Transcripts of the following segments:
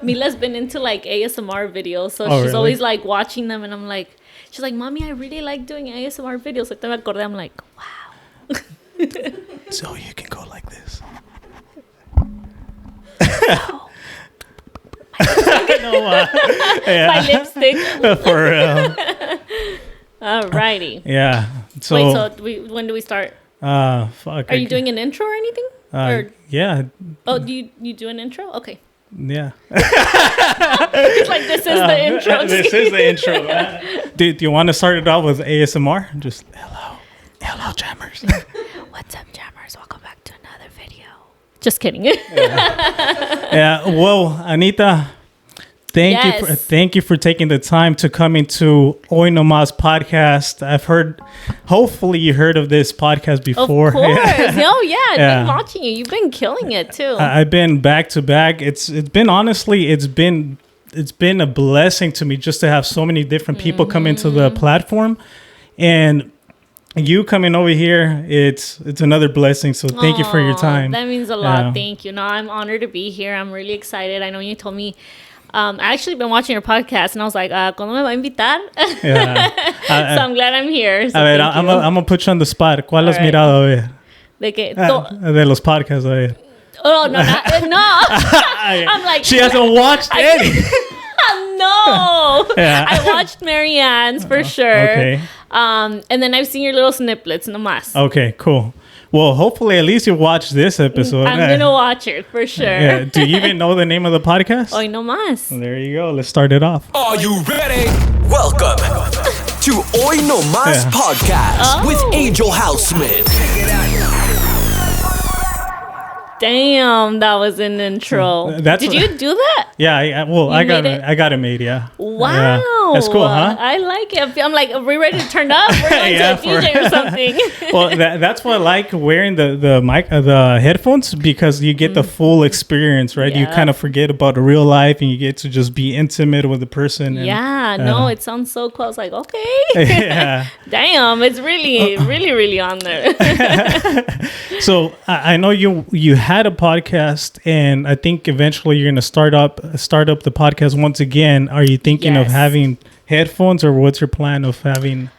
Mila's been into like ASMR videos, so she's really? always like watching them, and I'm like, she's like, Mommy, I really like doing ASMR videos. Like, me acordé, I'm like, wow. So you can go like this. Wow. Yeah. My lipstick. For real. Alrighty. Yeah. So, Wait, so when do we start? fuck. Are you doing an intro or anything? Yeah. Oh, do you do an intro? Okay. Yeah. It's like, this is the intro. This is the intro. Do you want to start it off with ASMR? Just hello, jammers. What's up, jammers? Welcome back to another video. Just kidding. Yeah. Well, Anita, Yes. thank you for taking the time to come into NOMAS podcast. I've heard, hopefully you heard of this podcast before. Of course. No, yeah. I've Yeah. been watching you. You've been killing it too. I've been back to back. It's been a blessing to me just to have so many different people come into the platform, and you coming over here, it's another blessing. So thank you for your Aw, time. That means a lot. Yeah. Thank you. No, I'm honored to be here. I'm really excited. I know you told me. I actually been watching your podcast, and I was like, ¿cuándo me va a invitar? Yeah. So I'm glad I'm here. So A ver, thank I'm you. gonna put you on the spot. ¿Cuál has All right. mirado? A ver. De que De los podcasts. A ver. oh no, no. I'm like, She hasn't watched any. no. Yeah. I watched Marianne's for sure. Okay. And then I've seen your little snippets in the mask. Okay, cool. Well, hopefully at least you watch this episode. I'm gonna watch it for sure. Yeah. Do you even know the name of the podcast? Hoy no más. There you go. Let's start it off. Are you ready? Welcome to Hoy No Más Yeah. Podcast with Angel Houseman. Damn, that was an intro. That's Did what- you do that? Yeah, I got made it? I got it made, yeah. Wow. Yeah. That's cool, huh? I like it. I'm like, are we ready to turn up? We're going Yeah, to a DJ or something. Well, that's what I like wearing the mic, the headphones, because you get the full experience, right? You Yeah. kind of forget about the real life, and you get to just be intimate with the person. And, Yeah, no, it sounds so cool. I was like, okay. yeah. Damn, it's really, really on there. So I know you had a podcast, and I think eventually you're gonna start up the podcast once again. Are you thinking of Yes. having headphones, or what's your plan of having?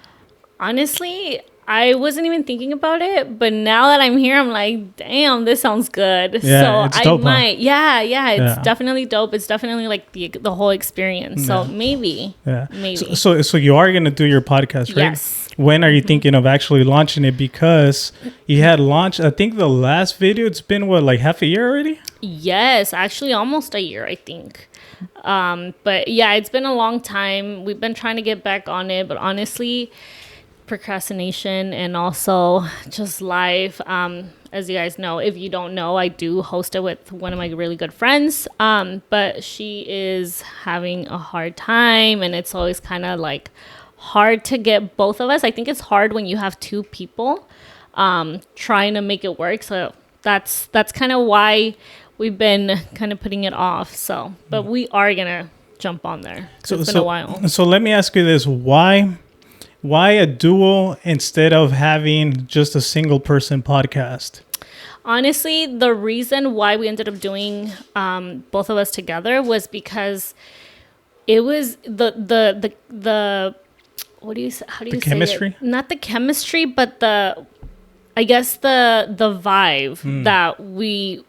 Honestly, I wasn't even thinking about it, but now that I'm here, I'm like, damn, this sounds good. Yeah, so it's dope, huh? might. Yeah, it's Yeah. definitely dope. It's definitely like the whole experience. So maybe. Yeah. Maybe. So you are gonna do your podcast, right? Yes. When are you thinking of actually launching it? Because you had launched, I think the last video, it's been what, like half a year already? Yes, actually almost a year, I think. But yeah, it's been a long time. We've been trying to get back on it, but honestly, procrastination and also just life. As you guys know, if you don't know, I do host it with one of my really good friends. But she is having a hard time, and it's always kind of like hard to get both of us. I think it's hard when you have two people trying to make it work. So that's kind of why we've been kind of putting it off. So, but we are gonna jump on there. So it's been a while. So let me ask you this: Why a duo instead of having just a single person podcast? Honestly, the reason why we ended up doing both of us together was because it was the what do you say? How do you say chemistry? it? Not the chemistry, but I guess the vibe that we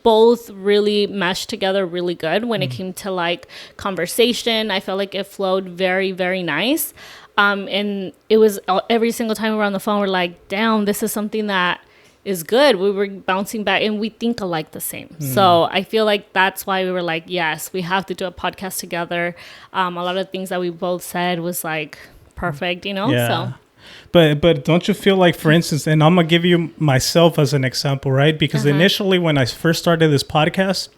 both really meshed together really good when it came to like conversation. I felt like it flowed very, very nice. And it was every single time we were on the phone, we're like, damn, this is something that is good. We were bouncing back, and we think alike the same. So I feel like that's why we were like, yes, we have to do a podcast together. A lot of things that we both said was like perfect, you know? Yeah. So But don't you feel like, for instance, and I'm gonna give you myself as an example, right? Because initially when I first started this podcast,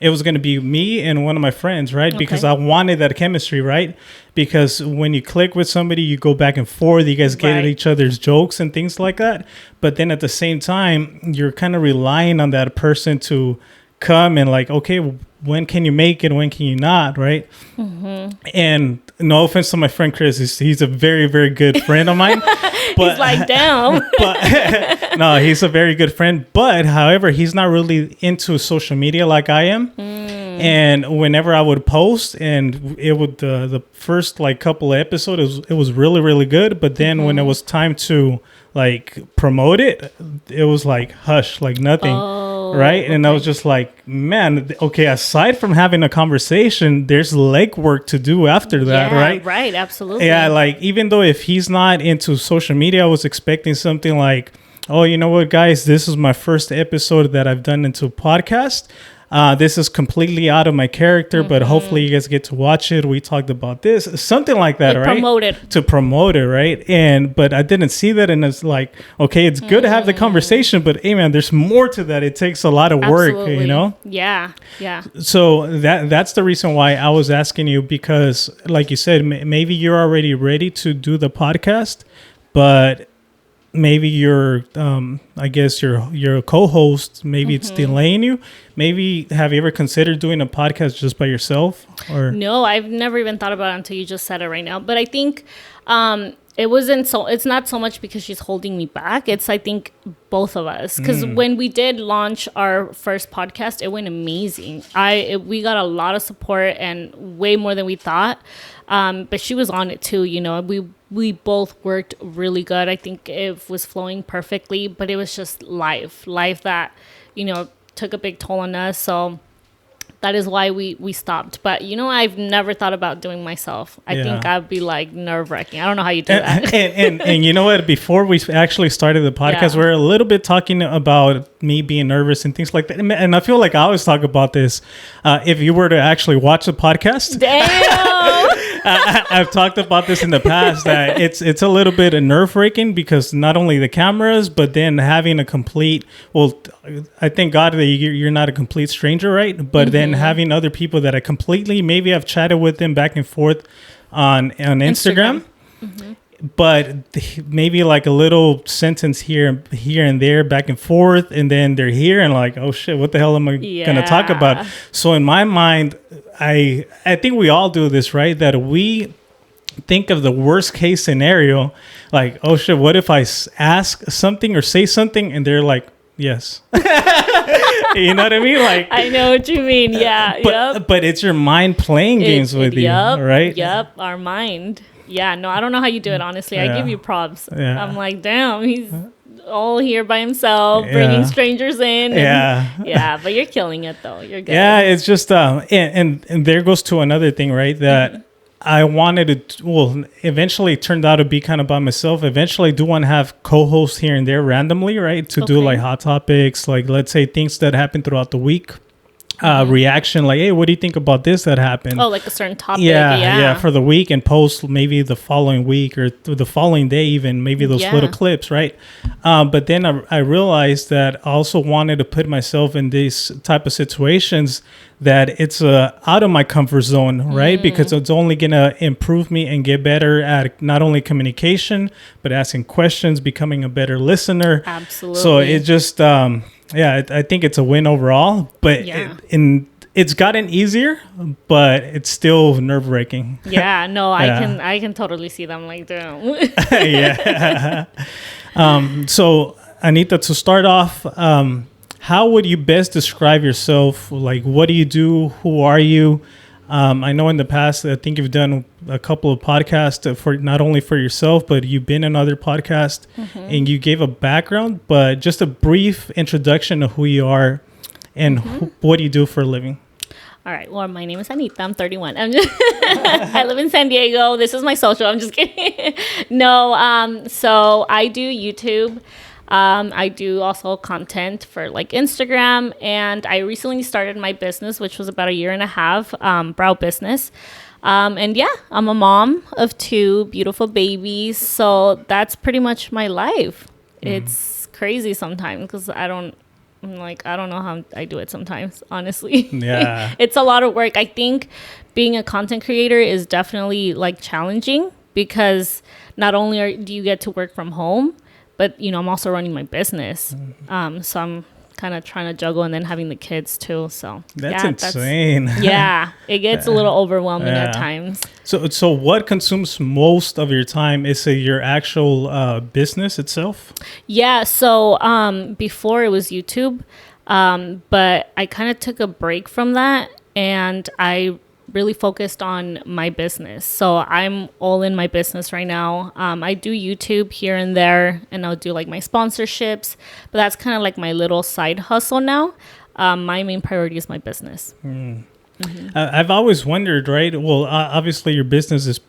it was going to be me and one of my friends, right? Because I wanted that chemistry, right? Because when you click with somebody, you go back and forth, you guys get at each other's jokes and things like that. But then at the same time, you're kind of relying on that person to come and like, okay, when can you make it? When can you not? Right. And no offense to my friend Chris, he's a very, very good friend of mine. But, he's like, damn. But no, he's a very good friend. But however, he's not really into social media like I am. And whenever I would post, and it would the first like couple of episodes, it was really really good. But then when it was time to like promote it, it was like hush, like nothing. Right. And I was just like, man, okay, aside from having a conversation, there's legwork to do after that. Right. Right. Absolutely. Yeah. Like, even though if he's not into social media, I was expecting something like, oh, you know what, guys, this is my first episode that I've done into a podcast. This is completely out of my character, but hopefully you guys get to watch it. We talked about this, something like that, right? To promote it, right? But I didn't see that, and it's like, okay, it's good to have the conversation, but hey, man, there's more to that. It takes a lot of work, you know? Yeah. So that's the reason why I was asking you, because, like you said, maybe you're already ready to do the podcast, but maybe your I guess your co-host, maybe it's delaying you. Maybe have you ever considered doing a podcast just by yourself? Or no, I've never even thought about it until you just said it right now. But I think it's not so much because she's holding me back. It's, I think, both of us, because when we did launch our first podcast, it went amazing. We got a lot of support, and way more than we thought. But she was on it too, you know. We both worked really good. I think it was flowing perfectly, but it was just life that, you know, took a big toll on us. So that is why we stopped. But, you know, I've never thought about doing myself. I think I'd be like nerve-wracking. I don't know how you do that. And you know what? Before we actually started the podcast, we were a little bit talking about me being nervous and things like that. And I feel like I always talk about this. If you were to actually watch the podcast. Damn! I've talked about this in the past, that it's a little bit nerve-wracking, because not only the cameras, but then having a complete, well, I thank God that you're not a complete stranger, right? But then having other people that I completely, maybe I've chatted with them back and forth on Instagram. But maybe like a little sentence here and there, back and forth, and then they're here and like, oh shit, what the hell am I gonna talk about? So in my mind, I think we all do this, right? That we think of the worst case scenario, like, oh shit, what if I ask something or say something and they're like, yes. You know what I mean? Like, I know what you mean. Yeah. But it's your mind playing games with you, right? Yep. Our mind. Yeah, no, I don't know how you do it, honestly. I give you props. I'm like, damn, he's all here by himself, bringing strangers in. And but you're killing it, though. You're good. Yeah, it's just, and there goes to another thing, right? That I wanted to, eventually it turned out to be kind of by myself. Eventually I do want to have co-hosts here and there randomly, right? To do like hot topics, like let's say things that happen throughout the week. Reaction, like, hey, what do you think about this that happened? Oh, like a certain topic. Yeah, for the week, and post maybe the following week or the following day, even maybe those little clips, right? But then I realized that I also wanted to put myself in these type of situations that it's out of my comfort zone, right? Because it's only gonna improve me and get better at not only communication but asking questions, becoming a better listener. Absolutely. So it just I think it's a win overall, but it's gotten easier, but it's still nerve-wracking. Yeah, no, I can totally see them like damn. So Anita, to start off, how would you best describe yourself? Like, what do you do? Who are you? I know in the past, I think you've done a couple of podcasts for not only for yourself, but you've been in other podcasts and you gave a background, but just a brief introduction of who you are and what do you do for a living? All right. Well, my name is Anita. I'm 31. I live in San Diego. This is my social. I'm just kidding. No. So I do YouTube. I do also content for like Instagram, and I recently started my business, which was about 1.5 years, brow business. And yeah, I'm a mom of 2 beautiful babies. So that's pretty much my life. It's crazy sometimes because I don't know how I do it sometimes, honestly. Yeah. It's a lot of work. I think being a content creator is definitely like challenging because not only do you get to work from home, but, you know, I'm also running my business. So I'm kind of trying to juggle and then having the kids too. So that's insane. It gets a little overwhelming at times. So what consumes most of your time? Is it your actual business itself? Yeah. So before it was YouTube, but I kind of took a break from that. and I really focused on my business. So I'm all in my business right now. I do YouTube here and there, and I'll do like my sponsorships, but that's kind of like my little side hustle now. My main priority is my business. I've always wondered, right? Well, obviously your business is,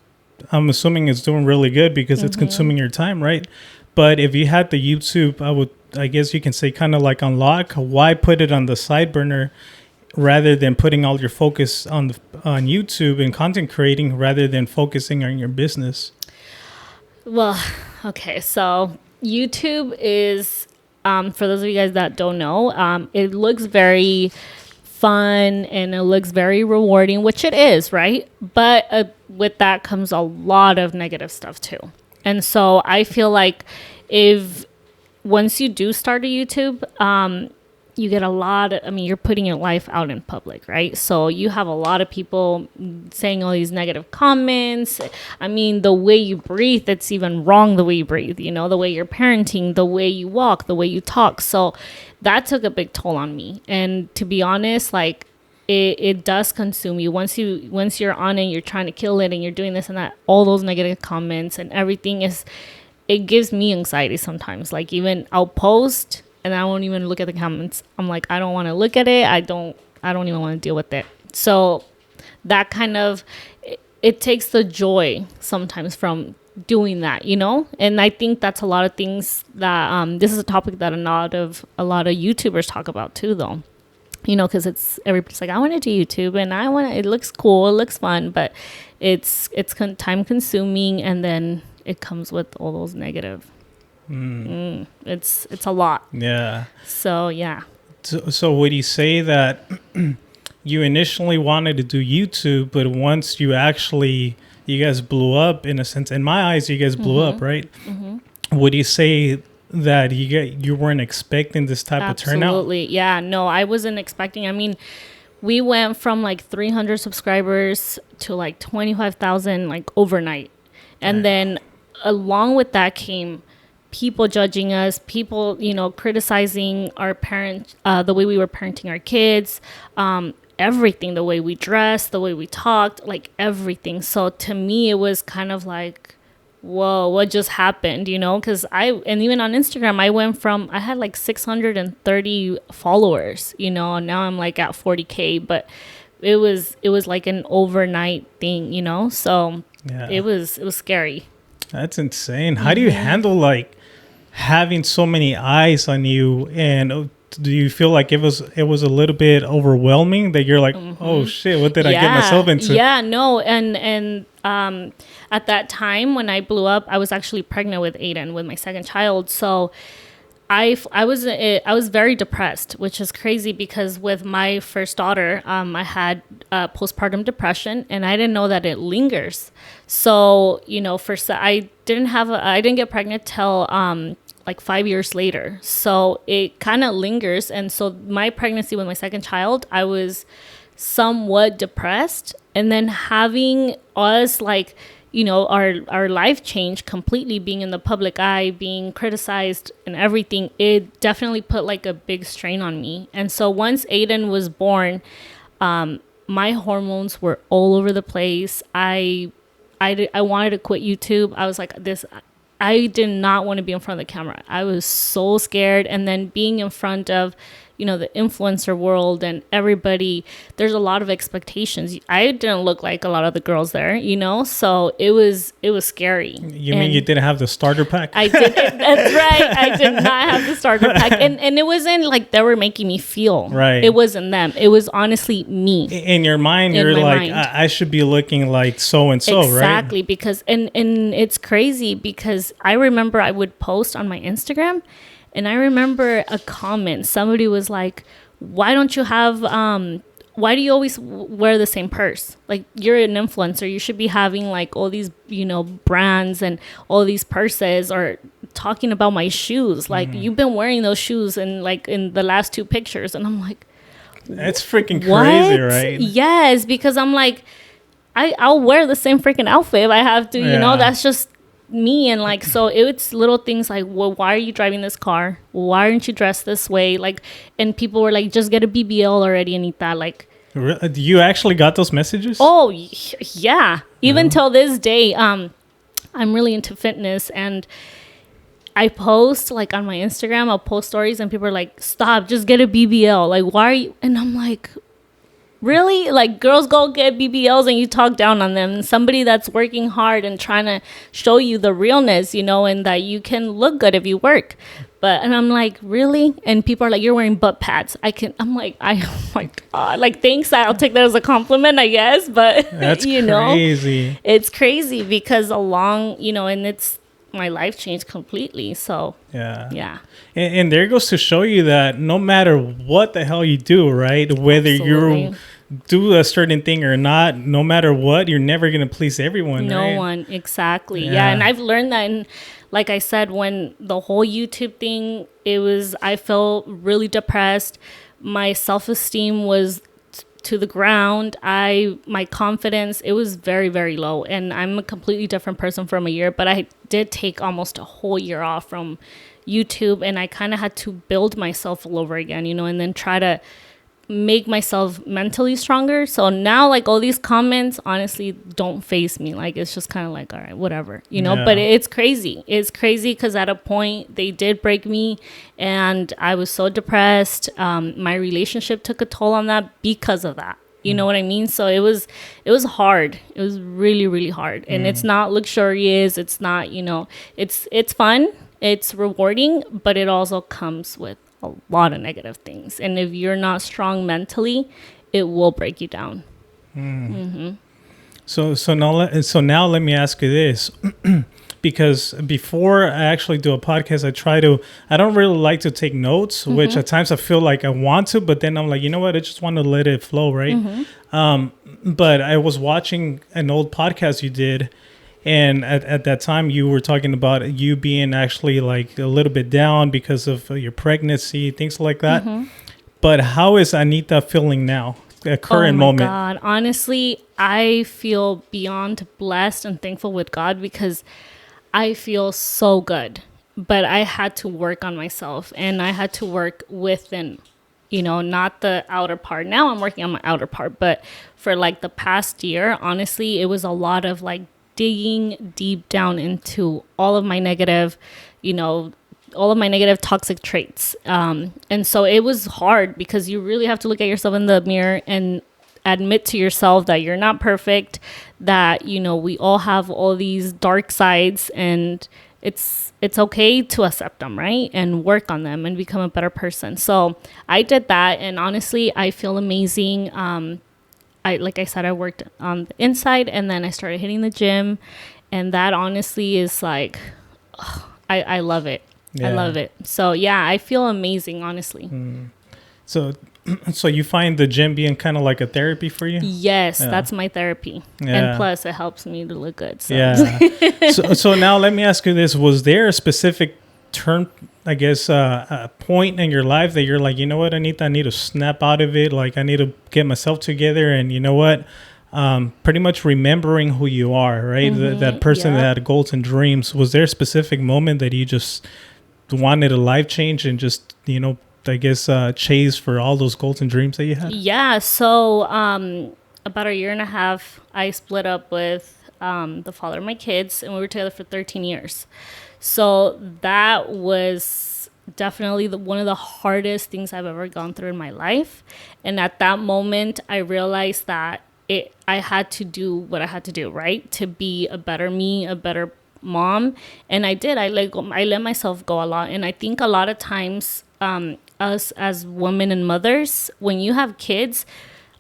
I'm assuming it's doing really good because it's consuming your time, right? But if you had the YouTube, I guess you can say kind of like on lock, why put it on the side burner rather than putting all your focus on YouTube and content creating rather than focusing on your business? Well, okay. So YouTube is, for those of you guys that don't know, it looks very fun and it looks very rewarding, which it is, right? But with that comes a lot of negative stuff too. And so I feel like if once you do start a YouTube, you get a lot of, I mean, you're putting your life out in public, right? So you have a lot of people saying all these negative comments. I mean, the way you breathe, it's even wrong the way you breathe, you know, the way you're parenting, the way you walk, the way you talk. So that took a big toll on me. And to be honest, like it does consume you. Once you're on it, you're trying to kill it and you're doing this and that, all those negative comments and everything it gives me anxiety sometimes. Like even I'll post and I won't even look at the comments. I'm like, I don't want to look at it. I don't even want to deal with it. So that kind of, it takes the joy sometimes from doing that, you know? And I think that's a lot of things that, this is a topic that a lot of YouTubers talk about too, though. You know, because everybody's like, I want to do YouTube and it looks cool, it looks fun, but it's time consuming, and then it comes with all those negative. It's a lot. Yeah. So yeah. So would you say that you initially wanted to do YouTube, but once you guys blew up, in a sense, in my eyes, you guys blew up, right? Would you say that you weren't expecting this type of turnout? Absolutely. Yeah. No, I wasn't expecting. I mean, we went from like 300 subscribers to like 25,000 like overnight. And then along with that came people judging us, people, you know, criticizing our parents, the way we were parenting our kids, everything, the way we dressed, the way we talked, like everything. So to me, it was kind of like, whoa, what just happened, you know? Because and even on Instagram, I had like 630 followers, you know, and now I'm like at 40K, but it was like an overnight thing, you know? So it was scary. That's insane. How do you handle like having so many eyes on you, and do you feel like it was a little bit overwhelming that you're like, oh shit, what did I get myself into? Yeah, no, and at that time when I blew up, I was actually pregnant with Aiden, with my second child. So I was very depressed, which is crazy because with my first daughter, I had postpartum depression, and I didn't know that it lingers. So, you know, I didn't get pregnant till like 5 years later. So it kind of lingers. And so my pregnancy with my second child, I was somewhat depressed. And then having us, like, you know, our life changed completely, being in the public eye, being criticized and everything, it definitely put like a big strain on me. And so once Aiden was born, my hormones were all over the place. I wanted to quit YouTube. I was like, I did not want to be in front of the camera. I was so scared. And then being in front of, you know, the influencer world and everybody, there's a lot of expectations. I didn't look like a lot of the girls there, you know, so it was scary. You mean you didn't have the starter pack? I did. That's right. I did not have the starter pack. And it wasn't like they were making me feel. Right. It wasn't them. It was honestly me. In your mind, you're like, I should be looking like so-and-so, right? Exactly. Because, and it's crazy because I remember I would post on my Instagram, and I remember a comment. Somebody was like, why don't you have, why do you always wear the same purse? Like, you're an influencer. You should be having like all these, you know, brands and all these purses, or talking about my shoes. Like, you've been wearing those shoes in the last 2 pictures. And I'm like, that's freaking crazy, right? Yes, because I'm like, I'll wear the same freaking outfit if I have to, you know, that's just me. And like, so it's little things like, well, why are you driving this car? Why aren't you dressed this way? Like, and people were like, just get a BBL already, Anita. Like, You actually got those messages? Oh, yeah. Even till this day, I'm really into fitness, and I post like on my Instagram, I'll post stories and people are like, stop, just get a BBL. Like, why are you? And I'm like, really? Like, girls go get BBLs and you talk down on them. Somebody that's working hard and trying to show you the realness, and that you can look good if you work. And I'm like, really? And people are like, you're wearing butt pads. I'm like, oh my God. Like, thanks. I'll take that as a compliment, I guess. But, That's crazy. It's crazy because and it's, my life changed completely. So, yeah. And there goes to show you that no matter what the hell you do, right? Whether you do a certain thing or not, no matter what, you're never going to please everyone. No one. Exactly. Yeah. And I've learned that. And like I said, when the whole YouTube thing, I felt really depressed. My self-esteem was to the ground. My confidence, it was very, very low. And I'm a completely different person from a year, but I did take almost a whole year off from YouTube, and I kind of had to build myself all over again, and then try to make myself mentally stronger. So now, like, all these comments honestly don't faze me. Like, it's just kind of like, all right, whatever, but it's crazy. It's crazy because at a point they did break me and I was so depressed. My relationship took a toll on that because of that. You know what I mean? So it was hard. It was really, really hard. And it's not luxurious. It's not, it's fun. It's rewarding, but it also comes with a lot of negative things. And if you're not strong mentally, it will break you down. So now let me ask you this. Because before I actually do a podcast, I don't really like to take notes, which at times I feel like I want to, but then I'm like, you know what? I just want to let it flow, right? But I was watching an old podcast you did, and at that time you were talking about you being actually like a little bit down because of your pregnancy, things like that. But how is Anita feeling now? A current moment. Oh my God. Honestly, I feel beyond blessed and thankful with God because I feel so good, but I had to work on myself and I had to work within, not the outer part. Now I'm working on my outer part, but for like the past year, honestly, it was a lot of like digging deep down into all of my negative, toxic traits. And so it was hard because you really have to look at yourself in the mirror and admit to yourself that you're not perfect, that, we all have all these dark sides, and it's okay to accept them, right? And work on them and become a better person. So I did that. And honestly, I feel amazing. Like I said, I worked on the inside and then I started hitting the gym, and that honestly is like, I love it. Yeah. I love it. So yeah, I feel amazing, honestly. So you find the gym being kind of like a therapy for you? Yes, that's my therapy. Yeah. And plus it helps me to look good. So. Yeah. so now let me ask you this. Was there a specific turn, I guess, a point in your life that you're like, you know what, Anita, I need to snap out of it. Like, I need to get myself together. And you know what? Pretty much remembering who you are, right? That person that had goals and dreams. Was there a specific moment that you just wanted a life change and just, I guess, chase for all those goals and dreams that you had? Yeah. So about a year and a half, I split up with the father of my kids, and we were together for 13 years. So that was definitely one of the hardest things I've ever gone through in my life. And at that moment, I realized that I had to do what I had to do, right? To be a better me, a better mom. And I did. I let myself go a lot. And I think a lot of times, us as women and mothers, when you have kids,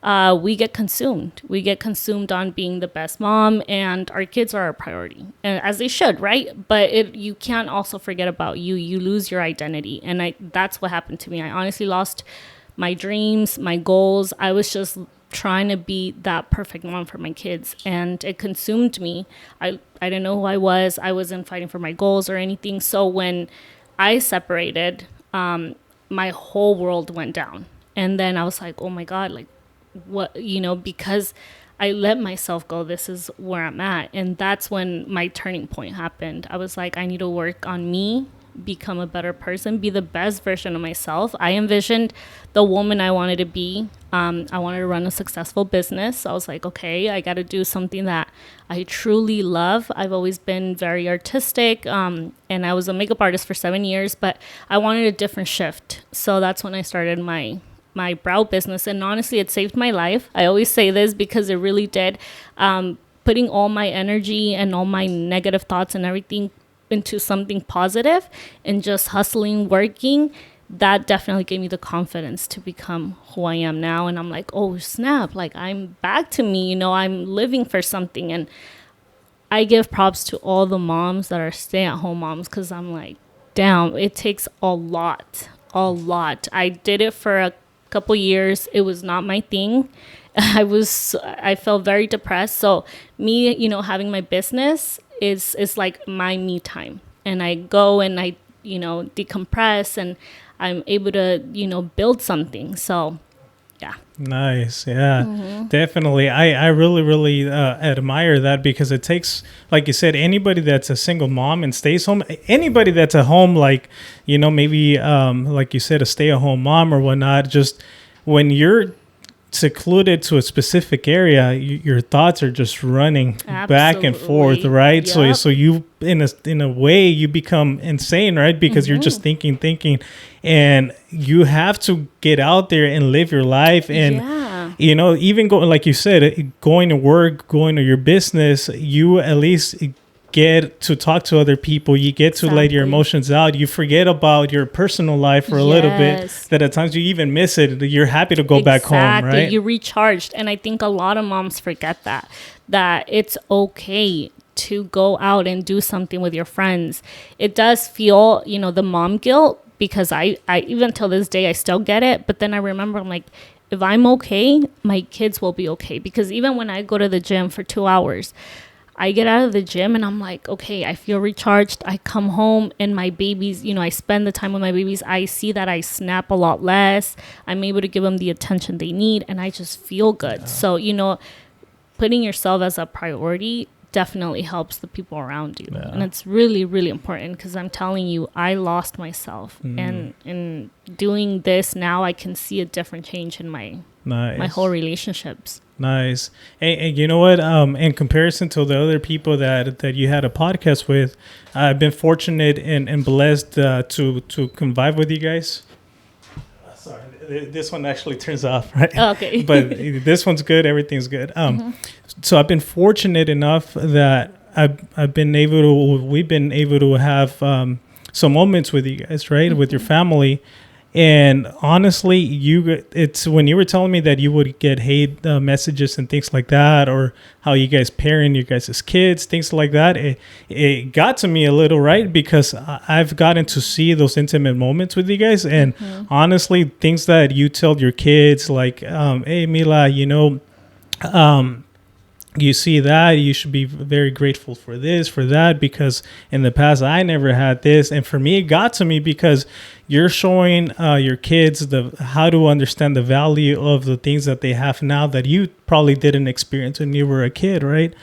we get consumed. We get consumed on being the best mom, and our kids are our priority, and as they should, right? But you can't also forget about you. You lose your identity, and that's what happened to me. I honestly lost my dreams, my goals. I was just trying to be that perfect mom for my kids, and it consumed me. I didn't know who I was. I wasn't fighting for my goals or anything. So when I separated, my whole world went down. And then I was like, oh my God, like what, because I let myself go, this is where I'm at. And that's when my turning point happened. I was like, I need to work on me. become a better person, be the best version of myself. I envisioned the woman I wanted to be. I wanted to run a successful business. I was like, okay, I got to do something that I truly love. I've always been very artistic, and I was a makeup artist for 7 years, but I wanted a different shift. So that's when I started my brow business, and honestly, it saved my life. I always say this because it really did. Putting all my energy and all my negative thoughts and everything into something positive and just hustling, working, that definitely gave me the confidence to become who I am now. And I'm like, oh snap, like I'm back to me, you know, I'm living for something. And I give props to all the moms that are stay-at-home moms, because I'm like, damn, it takes a lot. I did it for a couple years. It was not my thing. I felt very depressed. So me, you know, having my business is like my me time, and I go and I, you know, decompress, and I'm able to, you know, build something. So yeah. Nice. Yeah, definitely. I really admire that, because it takes, like you said, anybody that's a single mom and stays home, anybody that's at home, like, you know, maybe like you said, a stay-at-home mom or whatnot, just when you're secluded to a specific area, your thoughts are just running back and forth, right? Yep. So you in a way you become insane, right? Because you're just thinking, and you have to get out there and live your life. And you know, even going, like you said, going to work, going to your business, you at least get to talk to other people. You get to let your emotions out. You forget about your personal life for a little bit, that at times you even miss it. You're happy to go back home, right? You recharged. And I think a lot of moms forget that it's okay to go out and do something with your friends. It does feel, you know, the mom guilt, because I even till this day I still get it. But then I remember, I'm like, if I'm okay, my kids will be okay. Because even when I go to the gym for 2 hours, I get out of the gym and I'm like, okay, I feel recharged. I come home and my babies, you know, I spend the time with my babies. I see that I snap a lot less. I'm able to give them the attention they need, and I just feel good. Yeah. So, you know, putting yourself as a priority definitely helps the people around you. Yeah. And it's really, really important, because I'm telling you, I lost myself. And in doing this now, I can see a different change in my whole relationships. Nice. And you know what? In comparison to the other people that you had a podcast with, I've been fortunate and blessed to convive with you guys. Sorry, this one actually turns off, right? Okay. But this one's good. Everything's good. So I've been fortunate enough that we've been able to have some moments with you guys, right? With your family. And honestly, it's when you were telling me that you would get hate messages and things like that, or how you guys parent your guys' kids, things like that, it got to me a little, right? Because I've gotten to see those intimate moments with you guys. And honestly, things that you tell your kids, like, hey, Mila, you know, you see that, you should be very grateful for this, for that, because in the past I never had this. And for me, it got to me because you're showing your kids how to understand the value of the things that they have now that you probably didn't experience when you were a kid, right?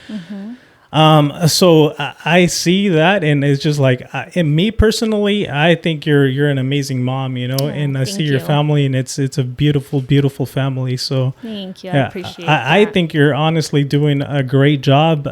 So I see that, and it's just like, and me personally, I think you're an amazing mom, you know, and I see your family, and it's a beautiful, beautiful family. So thank you. I appreciate that. I think you're honestly doing a great job.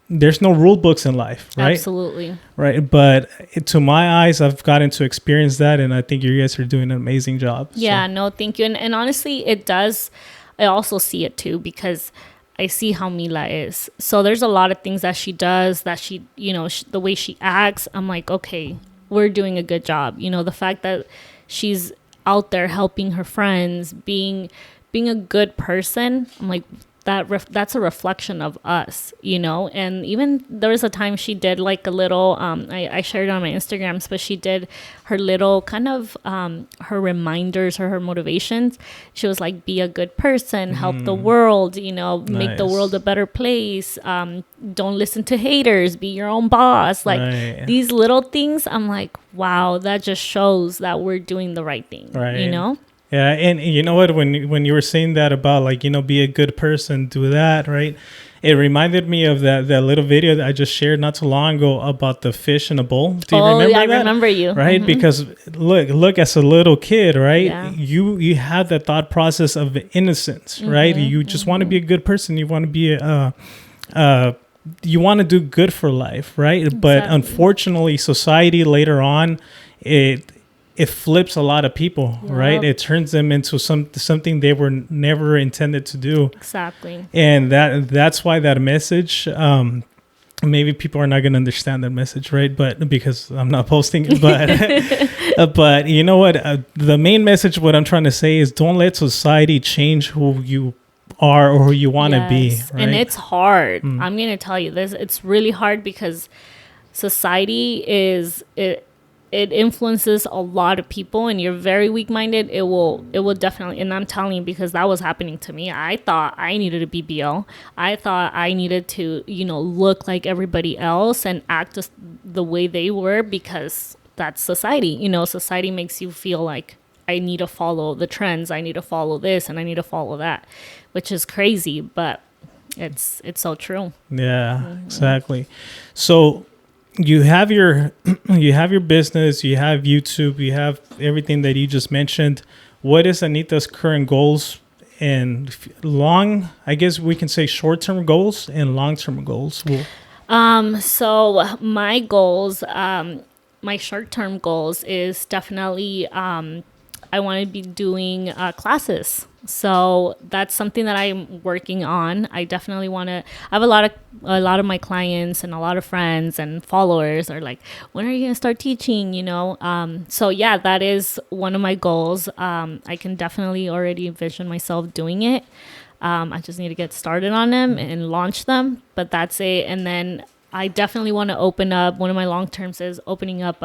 There's no rule books in life, right? Absolutely. Right. But to my eyes, I've gotten to experience that, and I think you guys are doing an amazing job. Yeah, no, thank you. And honestly, it does. I also see it too, because I see how Mila is. So there's a lot of things that she does, that she, you know, the way she acts, I'm like, okay, we're doing a good job. You know, the fact that she's out there helping her friends, being a good person, I'm like, that's a reflection of us, you know. And even there was a time she did like a little, I shared it on my Instagrams, but she did her little kind of her reminders or her motivations. She was like, be a good person, help the world, you know, make the world a better place. Don't listen to haters, be your own boss. Like these little things, I'm like, wow, that just shows that we're doing the right thing, you know? Yeah, and you know what? When you were saying that about like, you know, be a good person, do that, right? It reminded me of that little video that I just shared not too long ago about the fish in a bowl. Do you remember yeah, that? I remember you. Right? Because look, as a little kid, right? Yeah. You have that thought process of innocence, right? You just want to be a good person. You want to be you want to do good for life, right? But Exactly. unfortunately, society later on, it flips a lot of people, right? It turns them into something they were never intended to do. Exactly. And that's why that message, maybe people are not going to understand that message, right? But because I'm not posting it, but but you know what? The main message, what I'm trying to say is, don't let society change who you are or who you want to be. Right? And it's hard. I'm going to tell you this. It's really hard because society it influences a lot of people, and you're very weak-minded, it will definitely, and I'm telling you because that was happening to me. I thought I needed to be BL. I thought I needed to, you know, look like everybody else and act just the way they were, because that's society. You know, society makes you feel like I need to follow the trends, I need to follow this, and I need to follow that, which is crazy, but it's so true. Yeah, exactly. So you have your business, you have YouTube, you have everything that you just mentioned. What is Anita's current goals and I guess we can say short-term goals and long-term goals? So my goals, my short-term goals is definitely I want to be doing classes. So that's something that I'm working on. I definitely want to. I have a lot of my clients and a lot of friends and followers are like, when are you going to start teaching? You know. So yeah, that is one of my goals. I can definitely already envision myself doing it. I just need to get started on them and launch them. But that's it. And then I definitely want to open up. One of my long terms is opening up.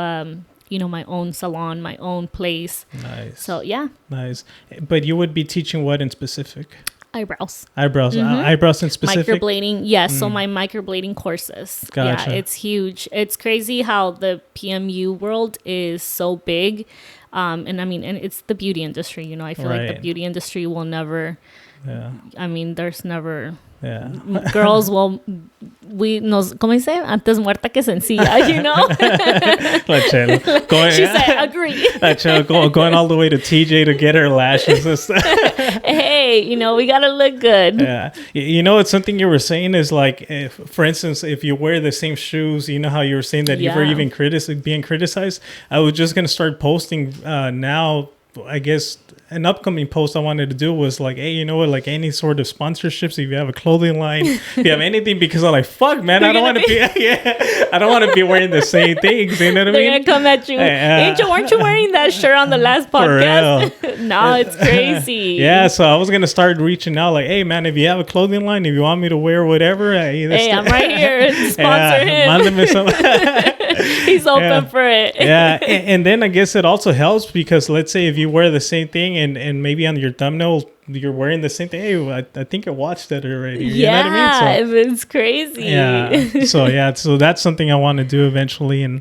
You know, my own salon, my own place. Nice. So yeah. Nice. But you would be teaching what in specific? Eyebrows. Eyebrows in specific? Microblading. Yes. So my microblading courses. Gotcha. Yeah, it's huge. It's crazy how the PMU world is so big. And I mean, and it's the beauty industry, you know, I feel like the beauty industry will never, I mean, there's never, girls will, ¿cómo dice? Antes muerta que sencilla, you know? She said, agree. Going all the way to TJ to get her lashes and stuff. Hey, you know, we got to look good. Yeah. You know, it's something you were saying is like, for instance, if you wear the same shoes, you know how you were saying that you were even being criticized? I was just going to start posting now, I guess. An upcoming post I wanted to do was like, hey, you know what, like any sort of sponsorships, if you have a clothing line, if you have anything, because I'm like, fuck, man, I don't want to be I don't want to be wearing the same things, you know what I mean? They're gonna come at you. Angel, weren't you wearing that shirt on the last podcast? No, it's crazy. Yeah, so I was gonna start reaching out like, hey man, if you have a clothing line, if you want me to wear whatever, hey, I'm right here. Sponsor him. He's open for it. And then I guess it also helps because let's say if you wear the same thing and maybe on your thumbnail you're wearing the same thing. Hey, I think I watched that already. You know what I mean? So, it's crazy. Yeah. So that's something I want to do eventually.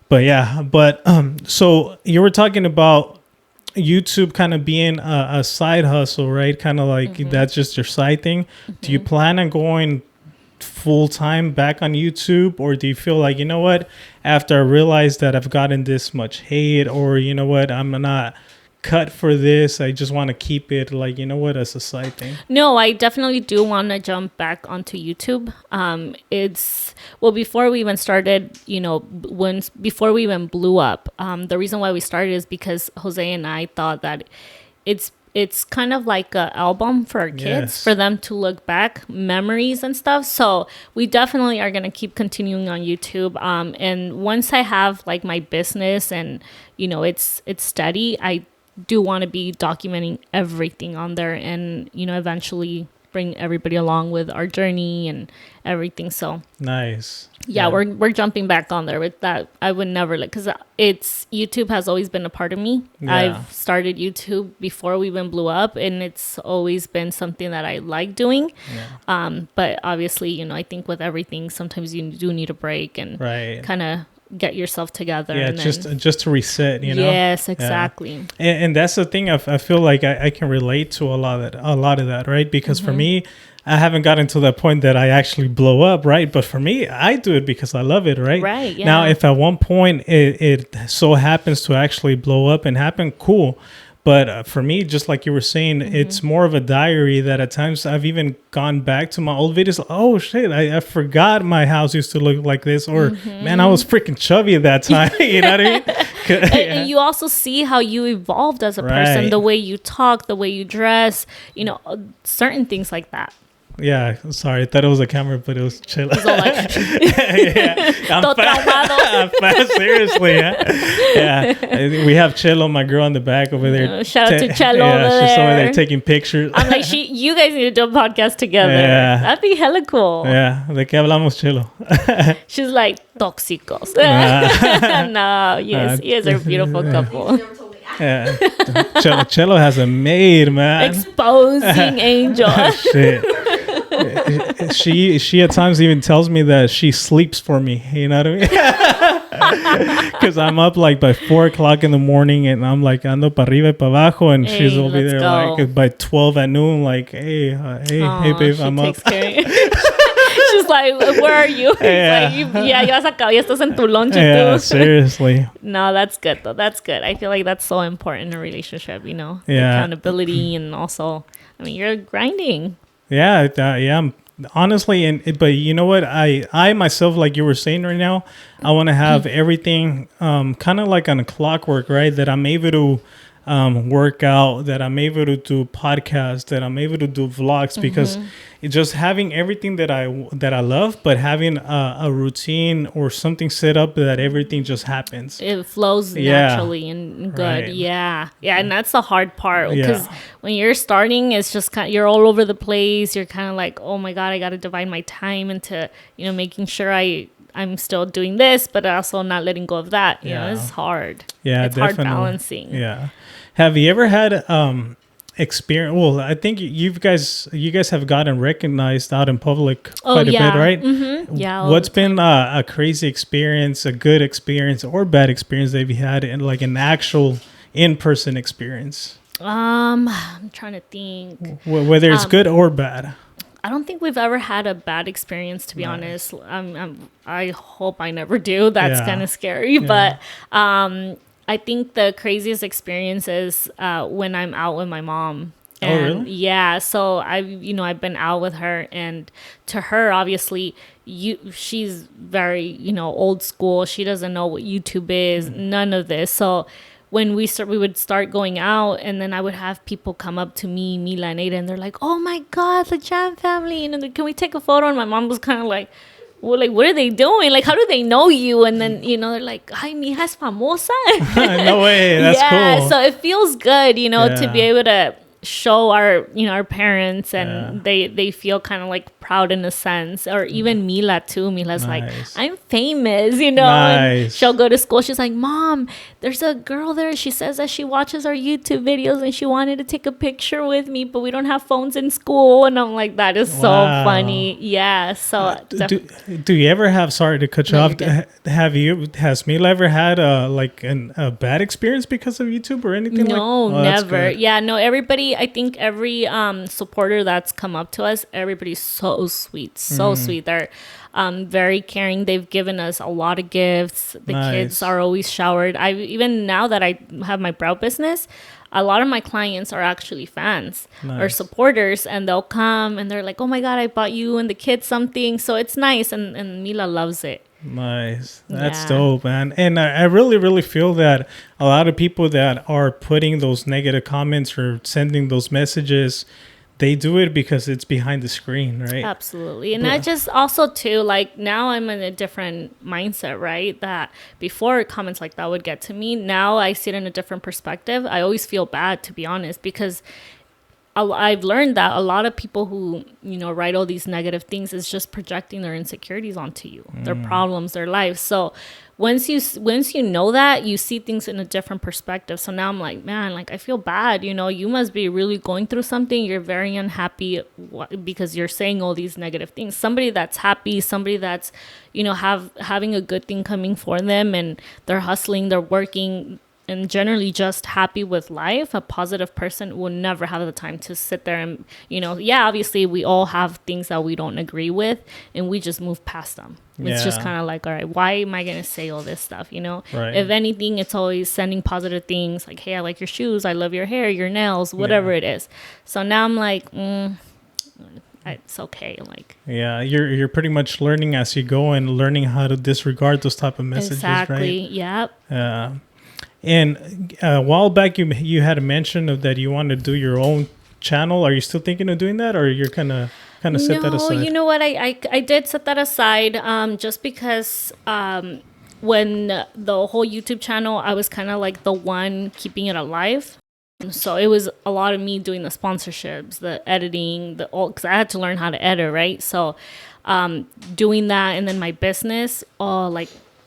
But so you were talking about YouTube kind of being a side hustle, right? Kind of like that's just your side thing. Do you plan on going full time back on YouTube, or do you feel like, you know what, after I realized that I've gotten this much hate, or you know what, I'm not cut for this, I just want to keep it like, you know what, as a side thing? No, I definitely do want to jump back onto YouTube. Before we even started, you know, before we even blew up, the reason why we started is because Jose and I thought that it's kind of like an album for our kids, for them to look back, memories and stuff. So we definitely are going to keep continuing on YouTube. And once I have like my business and, you know, it's steady, I do want to be documenting everything on there and, you know, eventually bring everybody along with our journey and everything. So nice. Yeah, we're jumping back on there with that. I would never because YouTube has always been a part of me. I've started YouTube before we even blew up, and it's always been something that I like doing. But obviously, you know, I think with everything, sometimes you do need a break and kind of get yourself together. Yeah, and then, just to reset, you know. Yes, exactly. And that's the thing. I feel like I can relate to a lot of that, right? Because for me, I haven't gotten to that point that I actually blow up, right? But for me, I do it because I love it, right? Right. Yeah. Now, if at one point it so happens to actually blow up and happen, cool. But for me, just like you were saying, it's more of a diary that at times I've even gone back to my old videos. Oh, shit, I forgot my house used to look like this. Or, man, I was freaking chubby at that time. You know what I mean? And you also see how you evolved as a person, the way you talk, the way you dress, you know, certain things like that. Yeah, sorry. I thought it was a camera, but it was chill. He's all like, I'm fast. Seriously, yeah. We have Chelo, my girl, in the back over there. Shout out to Chelo over there. She's over there taking pictures. I'm like, you guys need to do a podcast together. Yeah. That'd be hella cool. Yeah, ¿de qué hablamos, Chelo? She's like, tóxicos. No, yes, you guys are a beautiful couple. Yeah. Chelo has a maid, man. Exposing Angel. Shit. She at times even tells me that she sleeps for me. You know what I mean? Because I'm up like by 4:00 in the morning, and I'm like ando para arriba y para abajo, and she's over there like by 12 at noon, like hey babe, I'm up. She's like, where are you? Yeah. Like, ya vas a acabar, ya estás en tu lunch. Yeah, seriously. No, that's good though. That's good. I feel like that's so important in a relationship, you know, accountability, and also, I mean, you're grinding. Yeah, honestly, but you know what? I myself, like you were saying right now, I want to have everything kind of like on a clockwork, right? That I'm able to work out, that I'm able to do podcasts, that I'm able to do vlogs, because it's just having everything that I love, but having a routine or something set up that everything just happens. It flows naturally and good. Right. Yeah. And that's the hard part, because when you're starting, it's just kind of, you're all over the place. You're kind of like, oh my God, I got to divide my time into, you know, making sure I'm still doing this, but also not letting go of that. You know, it's hard. Yeah, it's definitely hard balancing. Yeah. Have you ever had experience? Well, I think you guys have gotten recognized out in public quite a bit, right? Mm-hmm. Yeah. What's been a crazy experience, a good experience, or bad experience that you had in like an actual in-person experience? I'm trying to think. Whether it's good or bad. I don't think we've ever had a bad experience, to be honest. I hope I never do. That's kind of scary. Yeah. But I think the craziest experience is when I'm out with my mom. And really? Yeah. So I've been out with her, and to her, obviously, she's very, old school. She doesn't know what YouTube is, none of this. So when we would start going out, and then I would have people come up to me, Mila and Ada, and they're like, "Oh my God, the Jam family! Can we take a photo?" And my mom was kind of like, well, like, what are they doing? Like, how do they know you? And then, they're like, ay, mi hija es famosa. No way. That's cool. Yeah, so it feels good, to be able to show our parents, and they feel kind of like proud in a sense. Or even Mila too. Mila's like, I'm famous, Nice. And she'll go to school. She's like, Mom, there's a girl there. She says that she watches our YouTube videos, and she wanted to take a picture with me, but we don't have phones in school. And I'm like, that is so funny. Yeah. So do you ever have, sorry to cut you off, has Mila ever had a bad experience because of YouTube or anything? No, never. Yeah, no, everybody, I think every supporter that's come up to us, everybody's so sweet, sweet. They're very caring. They've given us a lot of gifts. The kids are always showered. Even now that I have my brow business, a lot of my clients are actually fans or supporters, and they'll come and they're like, oh my God, I bought you and the kids something. So it's nice, and Mila loves it. Nice. That's dope, man. And I really, really feel that a lot of people that are putting those negative comments or sending those messages, they do it because it's behind the screen, right? Absolutely. And I just also too, like, now I'm in a different mindset, right? That before comments like that would get to me, now I see it in a different perspective. I always feel bad, to be honest, because I've learned that a lot of people who, write all these negative things is just projecting their insecurities onto you, their problems, their lives. So once you know that, you see things in a different perspective. So now I'm like, man, like I feel bad, you must be really going through something. You're very unhappy because you're saying all these negative things. Somebody that's happy, somebody that's having a good thing coming for them, and they're hustling, they're working, and generally just happy with life, a positive person will never have the time to sit there and, obviously we all have things that we don't agree with, and we just move past them. It's just kind of like, all right, why am I going to say all this stuff? Right. If anything, it's always sending positive things like, hey, I like your shoes, I love your hair, your nails, whatever it is. So now I'm like, it's okay. Like, you're pretty much learning as you go and learning how to disregard those type of messages. Exactly. Right? Yep. And a while back, you had mentioned that you want to do your own channel. Are you still thinking of doing that, or you're kind of set that aside? No, you know what? I did set that aside just because when the whole YouTube channel, I was kind of like the one keeping it alive. So it was a lot of me doing the sponsorships, the editing, because I had to learn how to edit, right? So doing that, and then my business,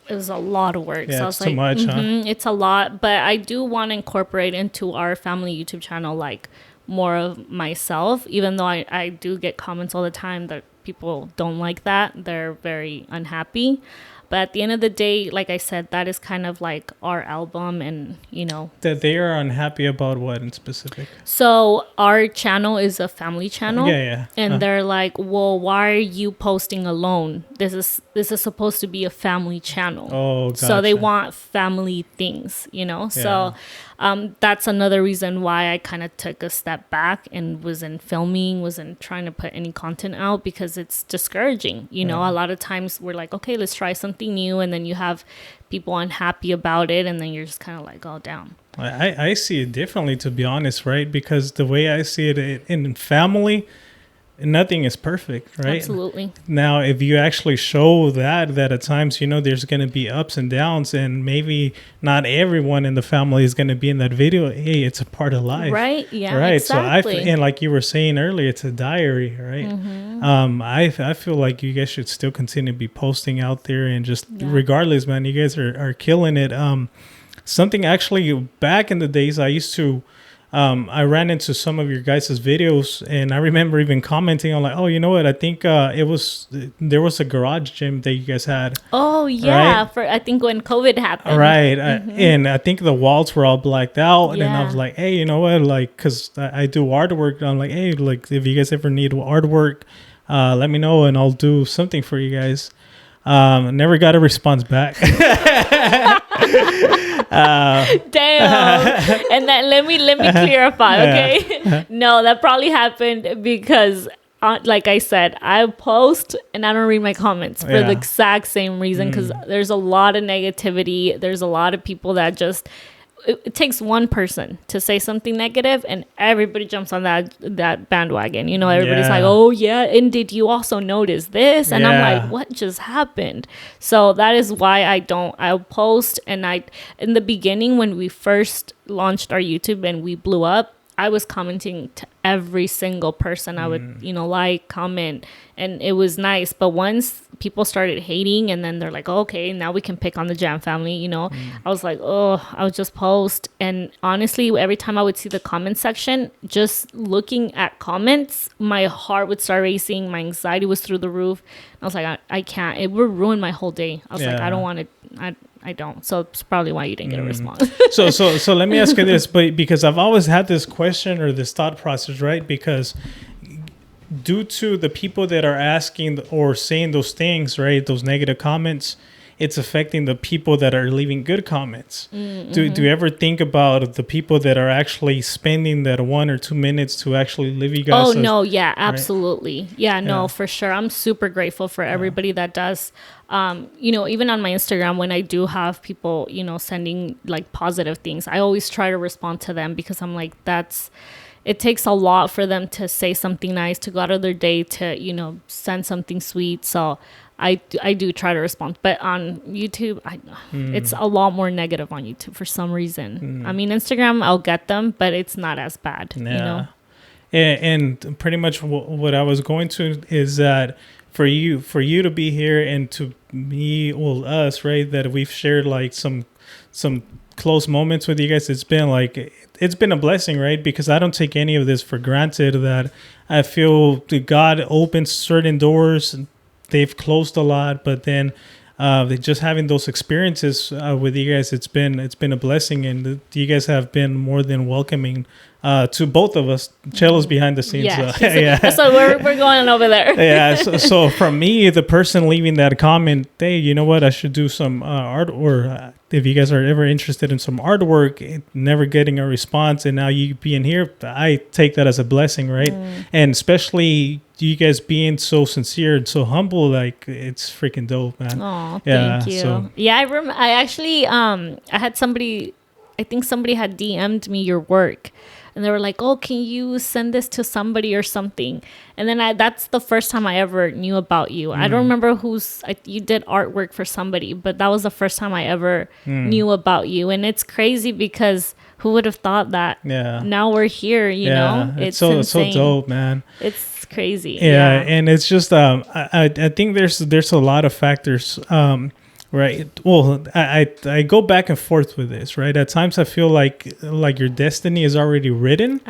it was a lot of work. Yeah, so I was it's too much, huh? It's a lot, but I do want to incorporate into our family YouTube channel like more of myself, even though I do get comments all the time that people don't like that. They're very unhappy. But at the end of the day, like I said, that is kind of like our album, and that they are unhappy about what in specific. So our channel is a family channel. Yeah. And they're like, well, why are you posting alone? This is supposed to be a family channel. Oh, gotcha. So they want family things, So that's another reason why I kind of took a step back and wasn't trying to put any content out, because it's discouraging. A lot of times we're like, okay, let's try something new, and then you have people unhappy about it, and then you're just kind of like all down. I see it differently, to be honest, right? Because the way I see it in family, nothing is perfect, right? Absolutely. Now, if you actually show that at times, there's going to be ups and downs, and maybe not everyone in the family is going to be in that video. Hey, it's a part of life. Right. Yeah. Right. Exactly. So and like you were saying earlier, it's a diary, right? Mm-hmm. I feel like you guys should still continue to be posting out there, and just regardless, man, you guys are killing it. Something actually back in the days, I used to, I ran into some of your guys' videos, and I remember even commenting on like, oh, you know what? I think there was a garage gym that you guys had. Oh yeah, right? For I think when COVID happened. Right, and I think the walls were all blacked out, and I was like, hey, you know what? Like, cause I do artwork. I'm like, hey, like if you guys ever need artwork, let me know, and I'll do something for you guys. Never got a response back. Damn. And then let me clarify, okay? No, that probably happened because like I said, I post and I don't read my comments for the exact same reason, because there's a lot of negativity. There's a lot of people that just, it takes one person to say something negative and everybody jumps on that bandwagon. Everybody's like, oh yeah, and did you also notice this? And I'm like, what just happened? So that is why I'll post. And in the beginning, when we first launched our YouTube and we blew up, I was commenting to every single person. I would, like, comment, and it was nice. But once people started hating, and then they're like, oh, okay, now we can pick on the Jam family, I was like, oh, I would just post. And honestly, every time I would see the comment section, just looking at comments, my heart would start racing. My anxiety was through the roof. I was like, I can't. It would ruin my whole day. I was like, I don't want to. I don't. So it's probably why you didn't get a response. So let me ask you this, but because I've always had this question or this thought process, right? Because due to the people that are asking or saying those things, right, those negative comments, it's affecting the people that are leaving good comments. Mm-hmm. Do you ever think about the people that are actually spending that 1 or 2 minutes to actually leave you guys? Oh, no. Yeah, absolutely. Right? Yeah, no, for sure. I'm super grateful for everybody that does. Even on my Instagram, when I do have people, sending like positive things, I always try to respond to them, because I'm like, it takes a lot for them to say something nice, to go out of their day to, send something sweet. So I do try to respond. But on YouTube, it's a lot more negative on YouTube for some reason. I mean, Instagram, I'll get them, but it's not as bad, And pretty much what I was going to is that for you to be here, and to me, well, us, right, that we've shared like some close moments with you guys. It's been a blessing, right? Because I don't take any of this for granted. That I feel that God opens certain doors, they've closed a lot, but then just having those experiences with you guys, it's been a blessing, and you guys have been more than welcoming to both of us. Chella's behind the scenes. Yeah. So we're going over there. Yeah. So from me, the person leaving that comment, hey, you know what? I should do some art, or if you guys are ever interested in some artwork, never getting a response, and now you being here, I take that as a blessing, right? And especially you guys being so sincere and so humble, like it's freaking dope, man. Oh, thank you. So. Yeah, I actually I had somebody, I think somebody had DM'd me your work. And they were like, oh, can you send this to somebody or something? And then that's the first time I ever knew about you. I don't remember you did artwork for somebody, but that was the first time I ever knew about you. And it's crazy because who would have thought that? Yeah. Now we're here, you know? It's so dope, man. It's crazy. Yeah. And it's just, I think there's a lot of factors, right. Well, I go back and forth with this, right? At times I feel like your destiny is already written,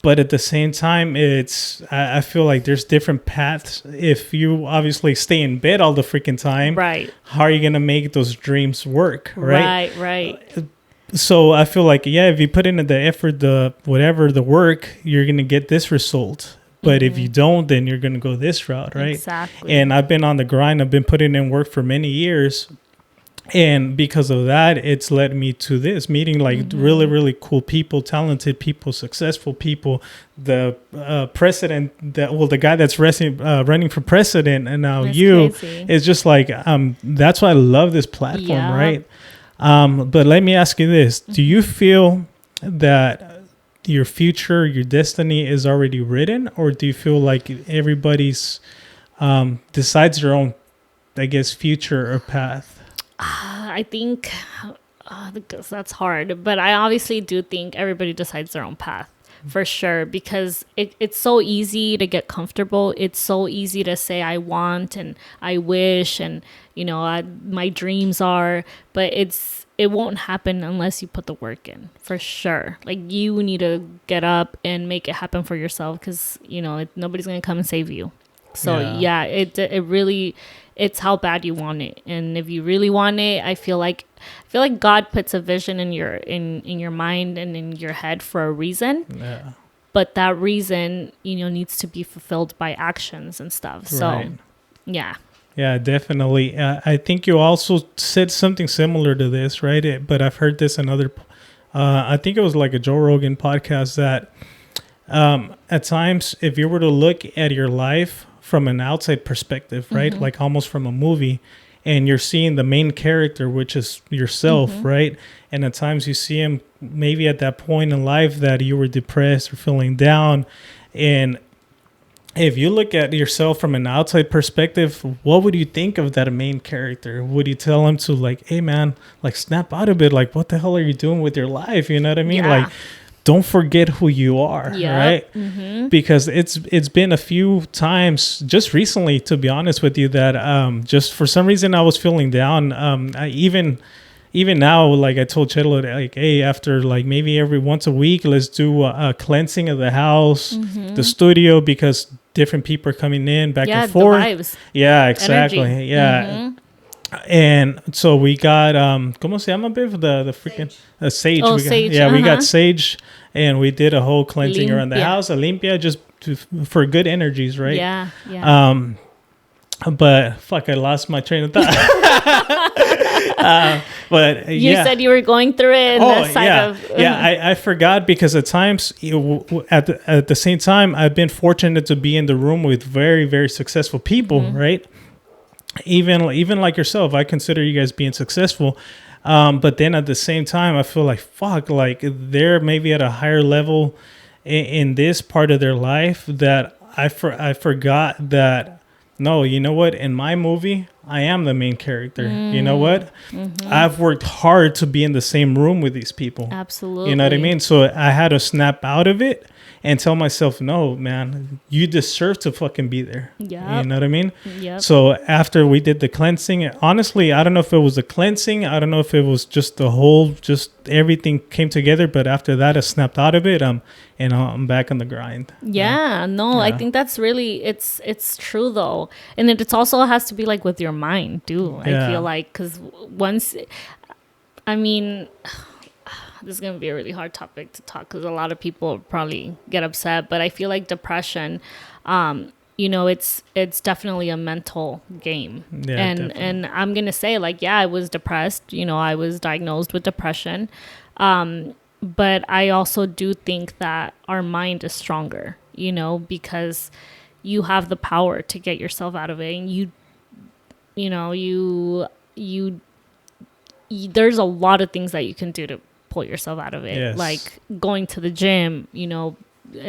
but at the same time, I feel like there's different paths. If you obviously stay in bed all the freaking time, right? How are you gonna make those dreams work, right? Right. So I feel like, yeah, if you put in the effort, the work, you're gonna get this result. But if you don't, then you're going to go this route, right? Exactly. And I've been on the grind. I've been putting in work for many years. And because of that, it's led me to this, meeting like really, really cool people, talented people, successful people. The president, the guy that's running for president, and now that's crazy. It's just like, that's why I love this platform, right? But let me ask you this. Do you feel that your future, your destiny is already written, or do you feel like everybody's decides their own, I guess, future or path? I think that's hard, but I obviously do think everybody decides their own path for sure, because it's so easy to get comfortable. It's so easy to say I want and I wish and my dreams are, but it won't happen unless you put the work in, for sure. Like, you need to get up and make it happen for yourself, because nobody's gonna come and save you. So it really, it's how bad you want it. And if you really want it, I feel like God puts a vision in your mind and in your head for a reason. Yeah. But that reason, needs to be fulfilled by actions and stuff. So yeah. Yeah, definitely. I think you also said something similar to this, right? But I've heard this in other, I think it was like a Joe Rogan podcast, that at times, if you were to look at your life from an outside perspective, right? Like almost from a movie, and you're seeing the main character, which is yourself, right? And at times you see him maybe at that point in life that you were depressed or feeling down. And if you look at yourself from an outside perspective, what would you think of that main character? Would you tell him to like, hey man, like snap out of it? Like, what the hell are you doing with your life? You know what I mean? Yeah. Like, don't forget who you are, right? Because it's been a few times just recently, to be honest with you, that just for some reason I was feeling down. I even now, like I told Chelo, like, hey, after like maybe every once a week, let's do a cleansing of the house, the studio, because different people are coming in back and forth. The vibes. Yeah, exactly. Energy. Yeah. And so we got ¿cómo se llama, Biv? The freaking sage. Sage. We got sage, and we did a whole cleansing around the house, a limpia, just for good energies, right? Yeah. But fuck, I lost my train of thought. But you said you were going through it. I forgot, because at times, at the same time, I've been fortunate to be in the room with very, very successful people, right? Even like yourself, I consider you guys being successful. But then at the same time, I feel like, fuck, like they're maybe at a higher level in this part of their life, that I forgot that, no, you know what? In my movie, I am the main character. You know what? I've worked hard to be in the same room with these people. Absolutely. You know what I mean? So I had to snap out of it and tell myself, no, man, you deserve to fucking be there. Yeah. You know what I mean? Yep. So after we did the cleansing, honestly, I don't know if it was the cleansing. I don't know if it was just the whole, just everything came together. But after that, I snapped out of it. I'm back on the grind. Yeah, no, I think that's really, it's true though. And it's also has to be like with your mind too. I feel like, because once, I mean, this is going to be a really hard topic to talk because a lot of people probably get upset, but I feel like depression, you know, it's definitely a mental game. Yeah, and I'm going to say like, yeah, I was depressed, you know, I was diagnosed with depression. But I also do think that our mind is stronger, you know, because you have the power to get yourself out of it. And you know, there's a lot of things that you can do to pull yourself out of it. Yes. Like going to the gym, you know,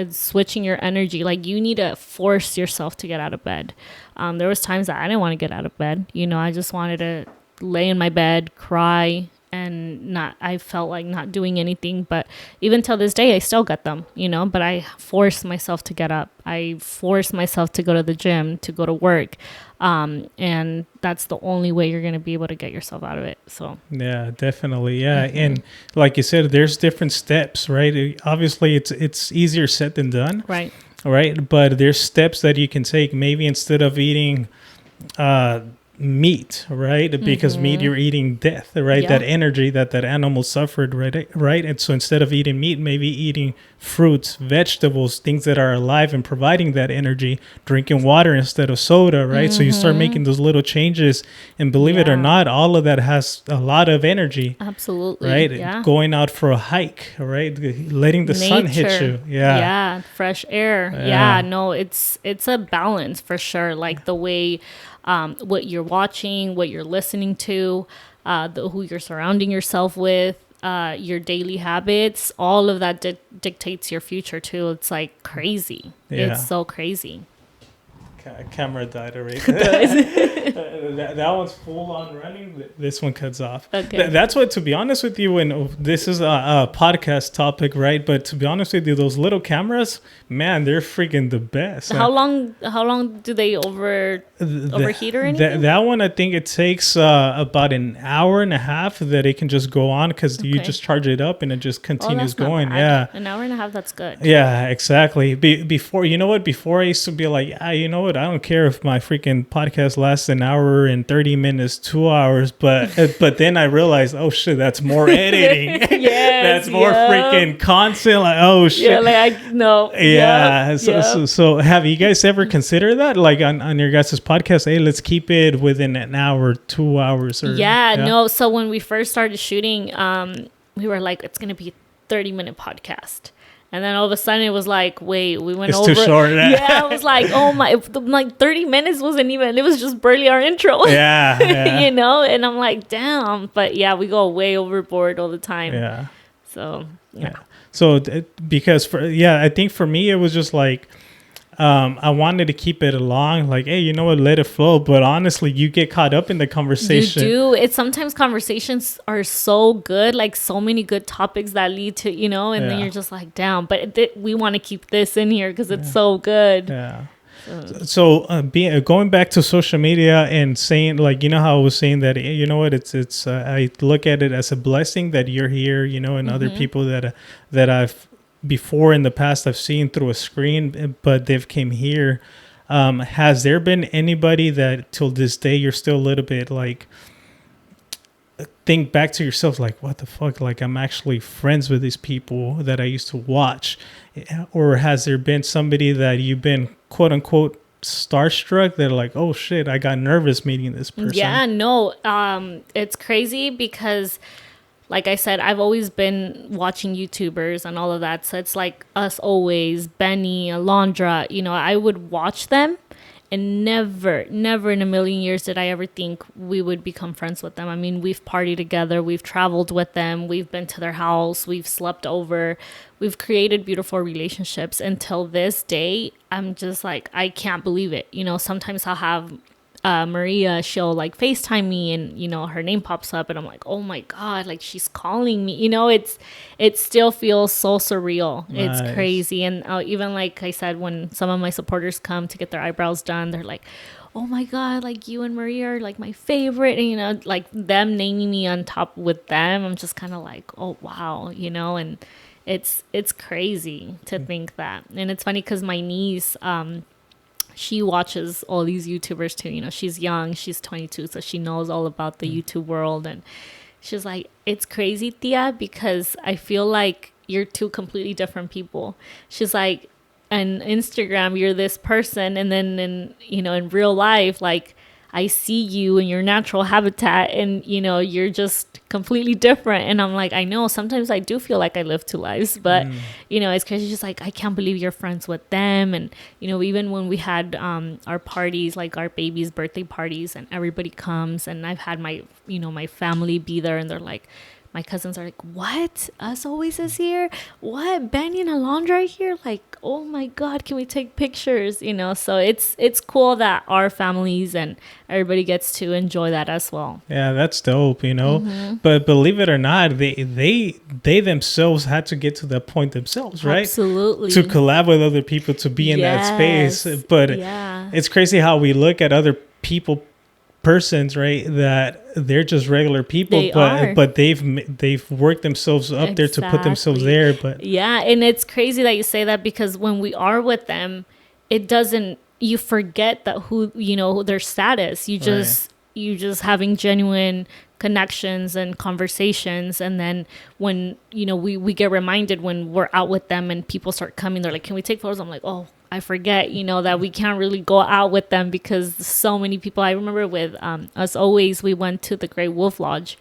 switching your energy. Like you need to force yourself to get out of bed. There was times that I didn't want to get out of bed. You know, I just wanted to lay in my bed, cry, and I felt like not doing anything. But even till this day, I still get them, you know, but I force myself to get up. I force myself to go to the gym, to go to work. And that's the only way you're going to be able to get yourself out of it. So yeah, definitely. Yeah. Mm-hmm. And like you said, there's different steps, right? Obviously it's easier said than done. Right. But there's steps that you can take. Maybe instead of eating, meat, right? Because meat, you're eating death, right? Yeah. That energy that animal suffered, right? And so instead of eating meat, maybe eating fruits, vegetables, things that are alive and providing that energy, drinking water instead of soda, right? So you start making those little changes, and believe it or not, all of that has a lot of energy. Absolutely. Right? Yeah. Going out for a hike, right? Letting the sun hit you. Yeah. Yeah. Fresh air. Yeah. No, it's a balance for sure. Like the way what you're watching, what you're listening to, who you're surrounding yourself with, your daily habits, all of that dictates your future too. It's like crazy. Yeah. It's so crazy. Camera died already. that one's full on running. This one cuts off. Okay. That's what, to be honest with you, when this is a podcast topic, right? But to be honest with you, those little cameras, man, they're freaking the best. How long do they overheat or anything? That one, I think it takes about an hour and a half that it can just go on, because you just charge it up and it just continues going. Yeah, an hour and a half. That's good. Yeah, exactly. Before I used to be like, you know what? I don't care if my freaking podcast lasts an hour and 30 minutes, 2 hours, but then I realized, oh shit, that's more editing. Yes, that's more freaking content. Like, oh shit. Yeah, like I know. Yeah. So have you guys ever considered that, like on your guys' podcast? Hey, let's keep it within an hour, 2 hours. Or no. So when we first started shooting, we were like, it's gonna be a 30-minute podcast. And then all of a sudden it was like, wait, we went over. It's too short. Yeah, I was like, oh my, like 30 minutes wasn't even, it was just barely our intro. Yeah. You know? And I'm like, damn. But yeah, we go way overboard all the time. Yeah. So, yeah. So because I think for me, it was just like, I wanted to keep it along, like, hey, you know what, let it flow. But honestly, you get caught up in the conversation. You do. It's sometimes conversations are so good, like so many good topics that lead to, you know, and then you're just like, damn, but we want to keep this in here because it's so good. Yeah. So going back to social media and saying, like, you know how I was saying that, you know what, it's I look at it as a blessing that you're here, you know, and other people that I've before in the past I've seen through a screen, but they've came here. Has there been anybody that till this day you're still a little bit like think back to yourself like, what the fuck, like I'm actually friends with these people that I used to watch? Or has there been somebody that you've been quote unquote starstruck that are like, oh shit, I got nervous meeting this person? Yeah, no, it's crazy because like I said, I've always been watching YouTubers and all of that. So it's like Us Always, Benny, Alondra, you know, I would watch them and never in a million years did I ever think we would become friends with them. I mean, we've partied together, we've traveled with them, we've been to their house, we've slept over, we've created beautiful relationships. Until this day, I'm just like, I can't believe it. You know, sometimes I'll have Maria, she'll like FaceTime me and, you know, her name pops up and I'm like, oh my God, like she's calling me, you know, it still feels so surreal. Nice. It's crazy. And even like I said, when some of my supporters come to get their eyebrows done, they're like, oh my God, like you and Maria are like my favorite. And, you know, like them naming me on top with them, I'm just kind of like, oh, wow, you know, and it's crazy to think that. And it's funny because my niece, she watches all these YouTubers too. You know, she's young, she's 22, so she knows all about the YouTube world. And she's like, it's crazy, Tia, because I feel like you're two completely different people. She's like, on Instagram, you're this person. And then in real life, like I see you in your natural habitat and, you know, you're just completely different. And I'm like, I know sometimes I do feel like I live two lives, but you know, it's crazy. Just like, I can't believe you're friends with them. And, you know, even when we had our parties, like our baby's birthday parties, and everybody comes, and I've had my family be there, and they're like, my cousins are like, what? Us always is here? What? Benny and Alondra are here? Like, oh my God, can we take pictures? You know, so it's cool that our families and everybody gets to enjoy that as well. Yeah, that's dope, you know. But believe it or not, they themselves had to get to that point themselves, right? Absolutely. To collab with other people, to be in that space. But it's crazy how we look at other persons, right, that they're just regular people, but they've worked themselves up there to put themselves there. But yeah, and it's crazy that you say that, because when we are with them, you forget that their status. You just having genuine connections and conversations, and then when we get reminded when we're out with them and people start coming, they're like, can we take photos? I'm like, oh, I forget, that we can't really go out with them because so many people. I remember with us always, we went to the Great Wolf Lodge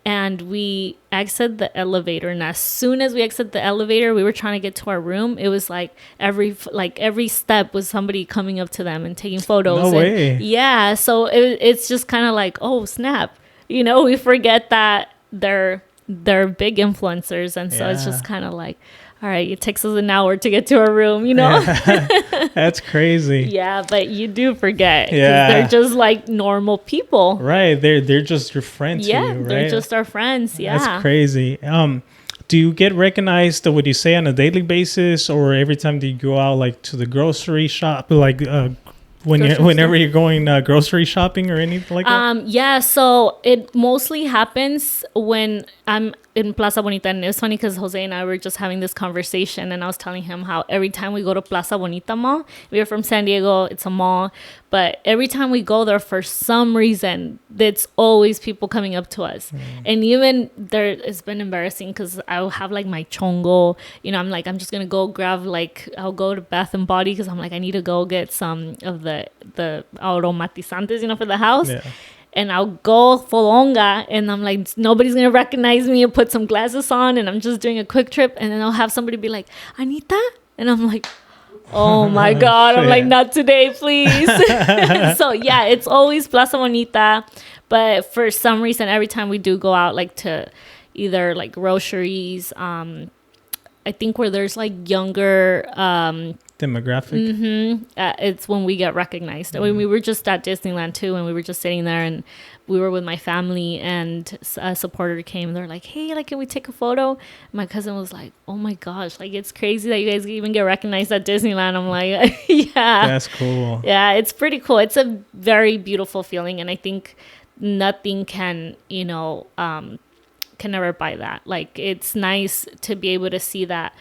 and we exit the elevator. And as soon as we exit the elevator, we were trying to get to our room. It was like every step was somebody coming up to them and taking photos. No way. Yeah. So it's just kind of like, oh, snap. We forget that they're big influencers. And so it's just kind of like, all right, it takes us an hour to get to our room, That's crazy. Yeah, but you do forget. Yeah. They're just like normal people. Right. They're just your friends. Yeah, to you, right? they're just our friends. Yeah. That's crazy. Do you get recognized, would you say, on a daily basis, or every time that you go out, like to the grocery shop, like whenever you're going grocery shopping or anything like that? Yeah, so it mostly happens when I'm in Plaza Bonita. And it's funny because Jose and I were just having this conversation, and I was telling him how every time we go to Plaza Bonita Mall, we are from San Diego, it's a mall, but every time we go there, for some reason, it's always people coming up to us. And even there, it's been embarrassing because I'll have like my chongo, I'm like, I'm just gonna go grab, like, I'll go to Bath and Body because I'm like, I need to go get some of the aromatizantes, for the house. Yeah. And I'll go full onga, and I'm like, nobody's going to recognize me, and put some glasses on, and I'm just doing a quick trip. And then I'll have somebody be like, Anita? And I'm like, oh my God. I'm like, not today, please. So yeah, it's always Plaza Bonita. But for some reason, every time we do go out, like to either like groceries, I think where there's like younger demographic, it's when we get recognized. When we were just at Disneyland too, and we were just sitting there, and we were with my family, and a supporter came, and they're like, hey, like, can we take a photo? My cousin was like, oh my gosh, like, it's crazy that you guys even get recognized at Disneyland. I'm like, yeah, that's cool. Yeah, it's pretty cool. It's a very beautiful feeling, and I think nothing can can never buy that. Like, it's nice to be able to see that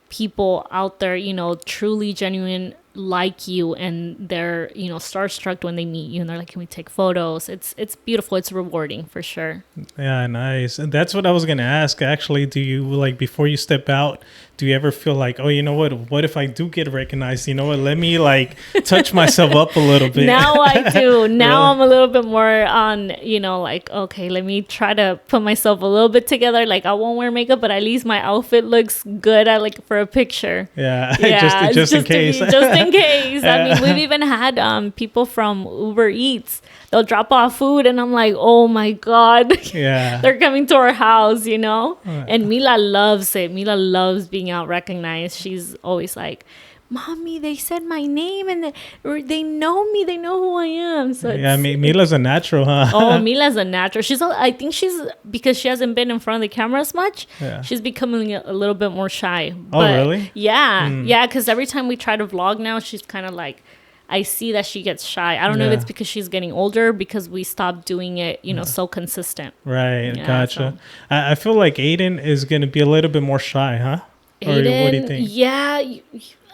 people out there, truly genuine like you, and they're, starstruck when they meet you, and they're like, can we take photos? It's beautiful. It's rewarding for sure. Yeah, nice. And that's what I was going to ask, actually. Do you, like, before you step out, do you ever feel like, oh, you know what if I do get recognized? You know what, let me like touch myself up a little bit. Now I do. Now Really? I'm a little bit more on, like, okay, let me try to put myself a little bit together. Like, I won't wear makeup, but at least my outfit looks good for a picture. Yeah, just in case. Just in case. I mean, we've even had people from Uber Eats. They'll drop off food, and I'm like, oh my God. Yeah. They're coming to our house, And Mila loves it. Mila loves being out recognized. She's always like, Mommy, they said my name and they know me. They know who I am. So Yeah, Mila's a natural, huh? Oh, Mila's a natural. I think she's, because she hasn't been in front of the camera as much, Yeah. she's becoming a little bit more shy. Oh, really? Yeah. Yeah, because every time we try to vlog now, she's kind of like, I see that she gets shy. I don't know if Yeah. it's because she's getting older, because we stopped doing it, so consistent. Right, Yeah, gotcha. so- I feel like Aiden is going to be a little bit more shy, huh? Or what do you Aiden, think? yeah,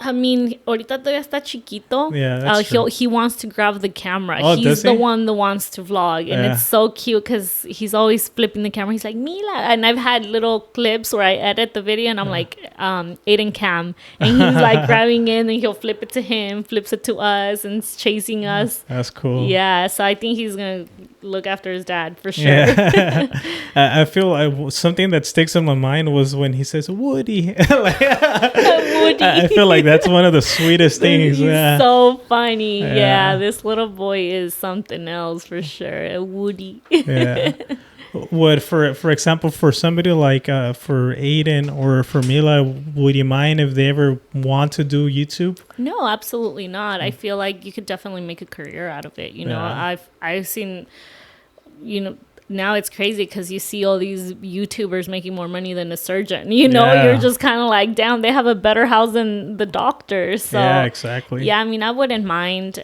I mean, ahorita todavía está chiquito. Yeah, that's true. He wants to grab the camera. Oh, He's does the he? one that wants to vlog, and Yeah. it's so cute because he's always flipping the camera. He's like, Mila, and I've had little clips where I edit the video, and I'm like, Aiden Cam, and he's like grabbing in, and he'll flip it to him, flips it to us, and it's chasing us. That's cool. Yeah, so I think he's gonna look after his dad for sure. Yeah. I feel something that sticks in my mind was when he says Woody. Woody. I feel like that's one of the sweetest things. He's Yeah. so funny. Yeah. Yeah, this little boy is something else for sure. A Woody. Yeah. Would for example, for somebody like for Aiden or for Mila, would you mind if they ever want to do YouTube? No, absolutely not. I feel like you could definitely make a career out of it. Yeah. I've seen, now it's crazy because you see all these YouTubers making more money than a surgeon. Yeah. You're just kind of like, damn, they have a better house than the doctor. So Yeah, exactly. yeah, I mean, I wouldn't mind.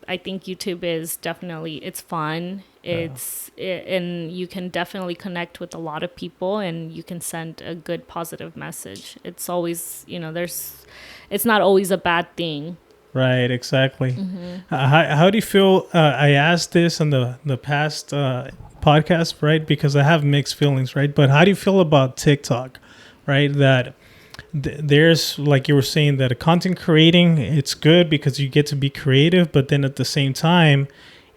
I think YouTube is definitely, it's fun. And you can definitely connect with a lot of people, and you can send a good positive message. It's always, it's not always a bad thing. Right, exactly. How do you feel? I asked this on the past podcast, right? Because I have mixed feelings, right? But how do you feel about TikTok, right? That there's, like you were saying, that content creating, it's good because you get to be creative, but then at the same time,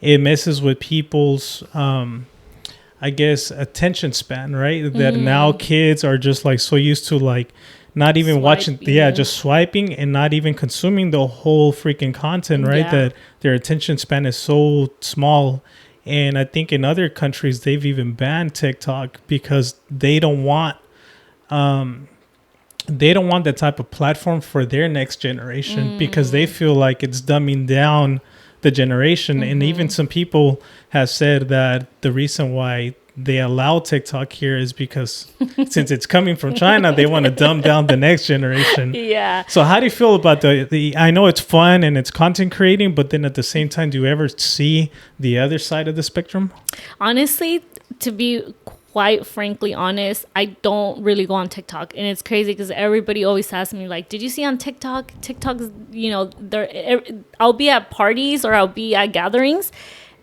it messes with people's, I guess, attention span, right? That now kids are just like so used to like not even watching, just swiping and not even consuming the whole freaking content, right? Yeah. That their attention span is so small. And I think in other countries, they've even banned TikTok because they don't want that type of platform for their next generation because they feel like it's dumbing down the generation. And even some people have said that the reason why they allow TikTok here is because since it's coming from China, they want to dumb down the next generation. Yeah. So how do you feel about the I know it's fun and it's content creating, but then at the same time, do you ever see the other side of the spectrum? Honestly, to be quite frankly honest, I don't really go on TikTok, and it's crazy because everybody always asks me like, did you see on TikTok's, I'll be at parties or I'll be at gatherings,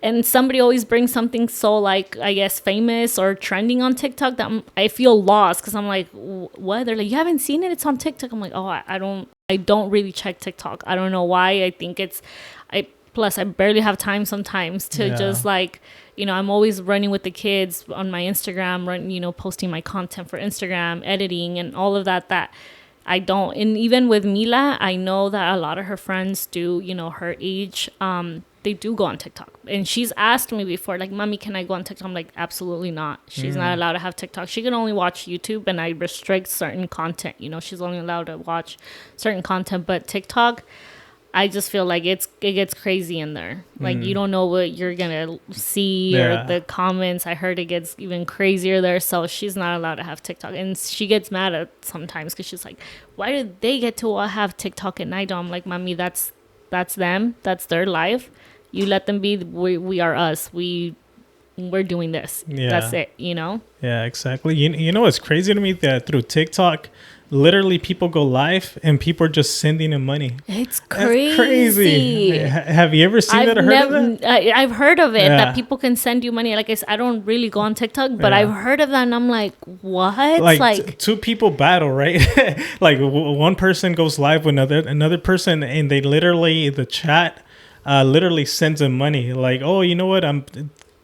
and somebody always brings something so like, I guess, famous or trending on TikTok that I feel lost because I'm like, what? They're like, you haven't seen it? It's on TikTok. I'm like, oh, I don't really check TikTok. I don't know why. I think plus I barely have time sometimes to just like, I'm always running with the kids on my Instagram, posting my content for Instagram, editing and all of that I don't. And even with Mila, I know that a lot of her friends do, her age, they do go on TikTok. And she's asked me before, like, Mommy, can I go on TikTok? I'm like, absolutely not. She's not allowed to have TikTok. She can only watch YouTube, and I restrict certain content. She's only allowed to watch certain content. But TikTok, I just feel like it gets crazy in there. Like, you don't know what you're going to see or the comments. I heard it gets even crazier there. So she's not allowed to have TikTok. And she gets mad at sometimes because she's like, why do they get to have TikTok and I don't? I'm like, Mommy, that's them. That's their life. You let them be. We are us. We're doing this. Yeah. That's it, Yeah, exactly. You know what's crazy to me? That through TikTok, literally people go live and people are just sending them money. It's That's crazy. crazy. Have you ever seen that or heard of that? I've heard of it, Yeah. that people can send you money. Like I said, I don't really go on TikTok, but I've heard of that, and I'm like, what? Like two people battle, right? Like one person goes live with another person, and they literally, the chat literally sends them money. Like, oh, you know what?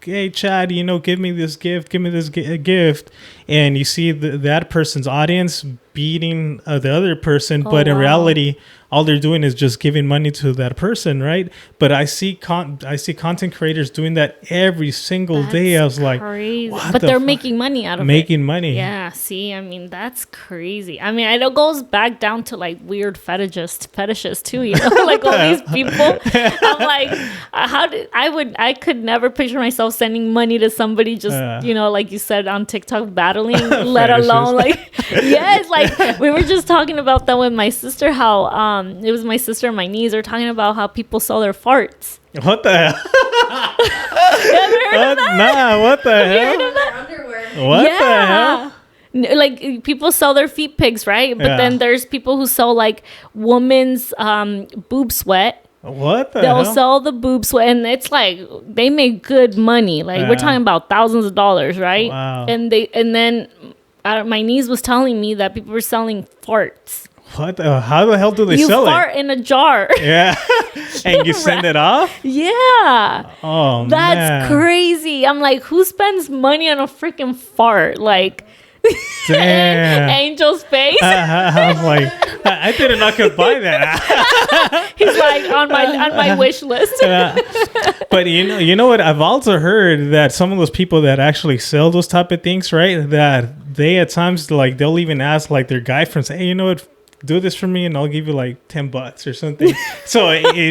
Hey, Chad, give me this gift, gift. And you see that person's audience beating the other person, but in reality, all they're doing is just giving money to that person, right? But I see content creators doing that every single day. I was crazy. like, but they're making money out of making money. Yeah, see, I mean, that's crazy. I mean, it goes back down to like weird fetishes too, you know, like all these people. I'm like, I could never picture myself sending money to somebody just, you know, like you said on TikTok battling, let alone like, yes, like we were just talking about that with my sister, how it was my sister and my niece are talking about how people sell their farts. What the hell? You ever heard of that? Nah, what the Have you hell? heard of that? Underwear. What the hell? Like people sell their feet pics, right? But then there's people who sell like women's boob sweat. What the They'll hell? sell the boob sweat, and it's like they make good money. Like we're talking about thousands of dollars, right? Wow. And then my niece was telling me that people were selling farts. What the, how the hell do they You sell fart in a jar. Yeah. And you send it off? Yeah. Oh, That's man. crazy. I'm like, who spends money on a freaking fart? Like, Damn. Angel's face. I was like, I didn't know I could buy that. He's like on my wish list. But you know what? I've also heard that some of those people that actually sell those type of things, right? That they at times like they'll even ask like their guy friends, hey, you know what? Do this for me and I'll give you like $10 or something. So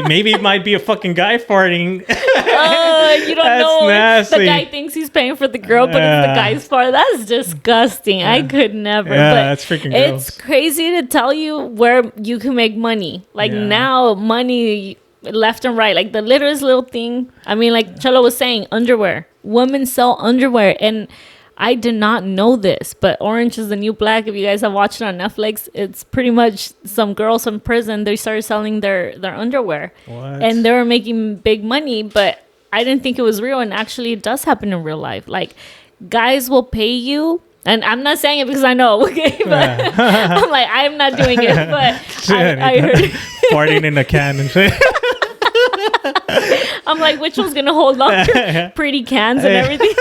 maybe it might be a fucking guy farting. You don't That's know. nasty. The guy thinks he's paying for the girl, but it's the guy's fart. That's disgusting. I could never. Yeah, but that's freaking gross. It's crazy to tell you where you can make money. Like now, money left and right. Like the littlest little thing. I mean, like Chelo was saying, underwear. Women sell underwear, and I did not know this, but Orange is the New Black. If you guys have watched it on Netflix, it's pretty much some girls in prison. They started selling their underwear. What? And they were making big money, but I didn't think it was real. And actually, it does happen in real life. Like, guys will pay you. And I'm not saying it because I know, okay? But I'm like, I'm not doing it. But I heard farting in a can and shit. I'm like, which one's gonna hold longer? Pretty cans and everything.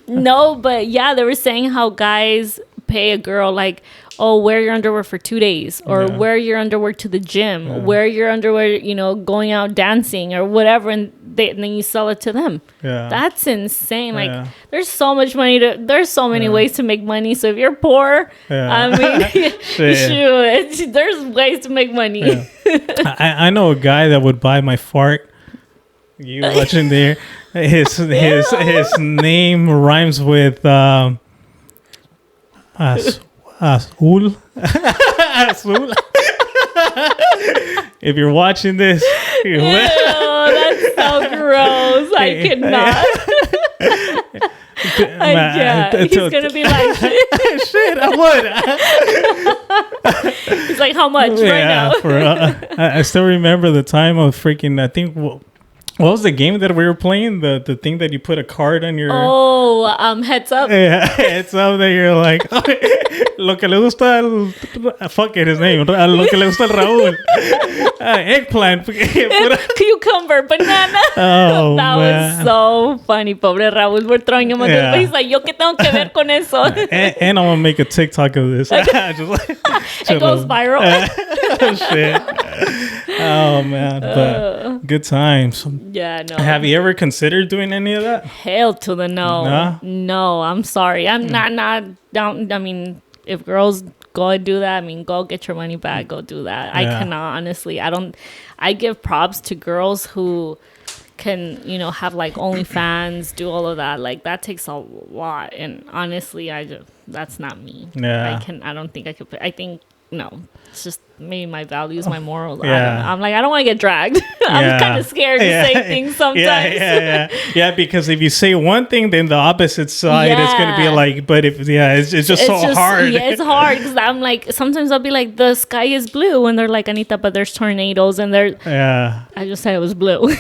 No, but yeah, they were saying how guys pay a girl like, oh, wear your underwear for 2 days, or wear your underwear to the gym, wear your underwear, you know, going out dancing or whatever, and then you sell it to them. Yeah. That's insane. Like, there's so much money there's so many ways to make money. So if you're poor, I mean, shoot, there's ways to make money. Yeah. I know a guy that would buy my fart. You watching there? His name rhymes with Azul. Azul. If you're watching this, Ew, that's so gross. I cannot. I can't. He's gonna be like, shit, I would. He's like, how much right now? I still remember the time of freaking, I think, what was the game that we were playing? The thing that you put a card on your... Oh, heads up. Yeah, heads up that you're like, lo que le gusta al... Fuck it, his name. Lo que le gusta al Raúl. Eggplant. Cucumber, banana. Oh, that man. was so funny. Pobre Raúl. We're throwing him on the He's like, yo, ¿qué tengo que ver con eso? and I'm going to make a TikTok of this. Just like, it goes viral. Shit. Oh, man. But good times. Yeah, no. Have you ever considered doing any of that? Hell to the no. No? No, I'm sorry. I'm not down. I mean, if girls go and do that, I mean, go get your money back. Go do that. I cannot, honestly. I give props to girls who can, you know, have like OnlyFans, do all of that. Like, that takes a lot. And honestly, that's not me. Yeah. I don't think I could. I think, no, it's just maybe my values, my morals. Yeah. I'm like, I don't want to get dragged. I'm kind of scared to say things sometimes. Yeah, because if you say one thing, then the opposite side is going to be like, but if, it's just so hard. Yeah, it's hard because I'm like, sometimes I'll be like, the sky is blue. And they're like, Anita, but there's tornadoes. And I just said it was blue.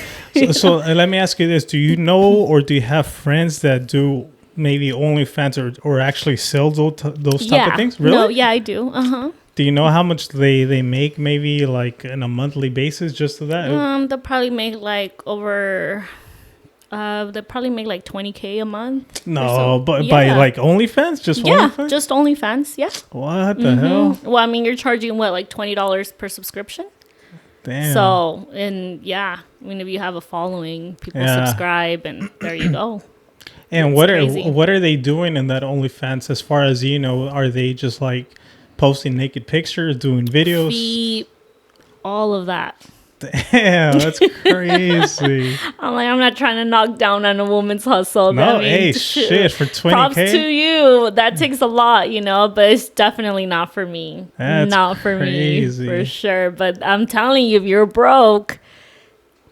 So let me ask you this. Do you know or do you have friends that do maybe OnlyFans or actually sell those type of things? Really? No, yeah, I do. Uh-huh. Do you know how much they make maybe like on a monthly basis just to that? They'll probably make like over They probably make like 20K a month. No, but by like OnlyFans, just OnlyFans. Just OnlyFans. Yeah. What the hell? Well, I mean, you're charging what, like $20 per subscription. Damn. So, and yeah, I mean, if you have a following, people subscribe, and there you go. And what are they doing in that OnlyFans? As far as you know, are they just like posting naked pictures, doing videos? Feet, all of that. Damn, that's crazy. I'm not trying to knock down on a woman's hustle. No, I mean, shit, for 20K. Props to you. That takes a lot, but it's definitely not for me. That's not for crazy. me, for sure. But I'm telling you, if you're broke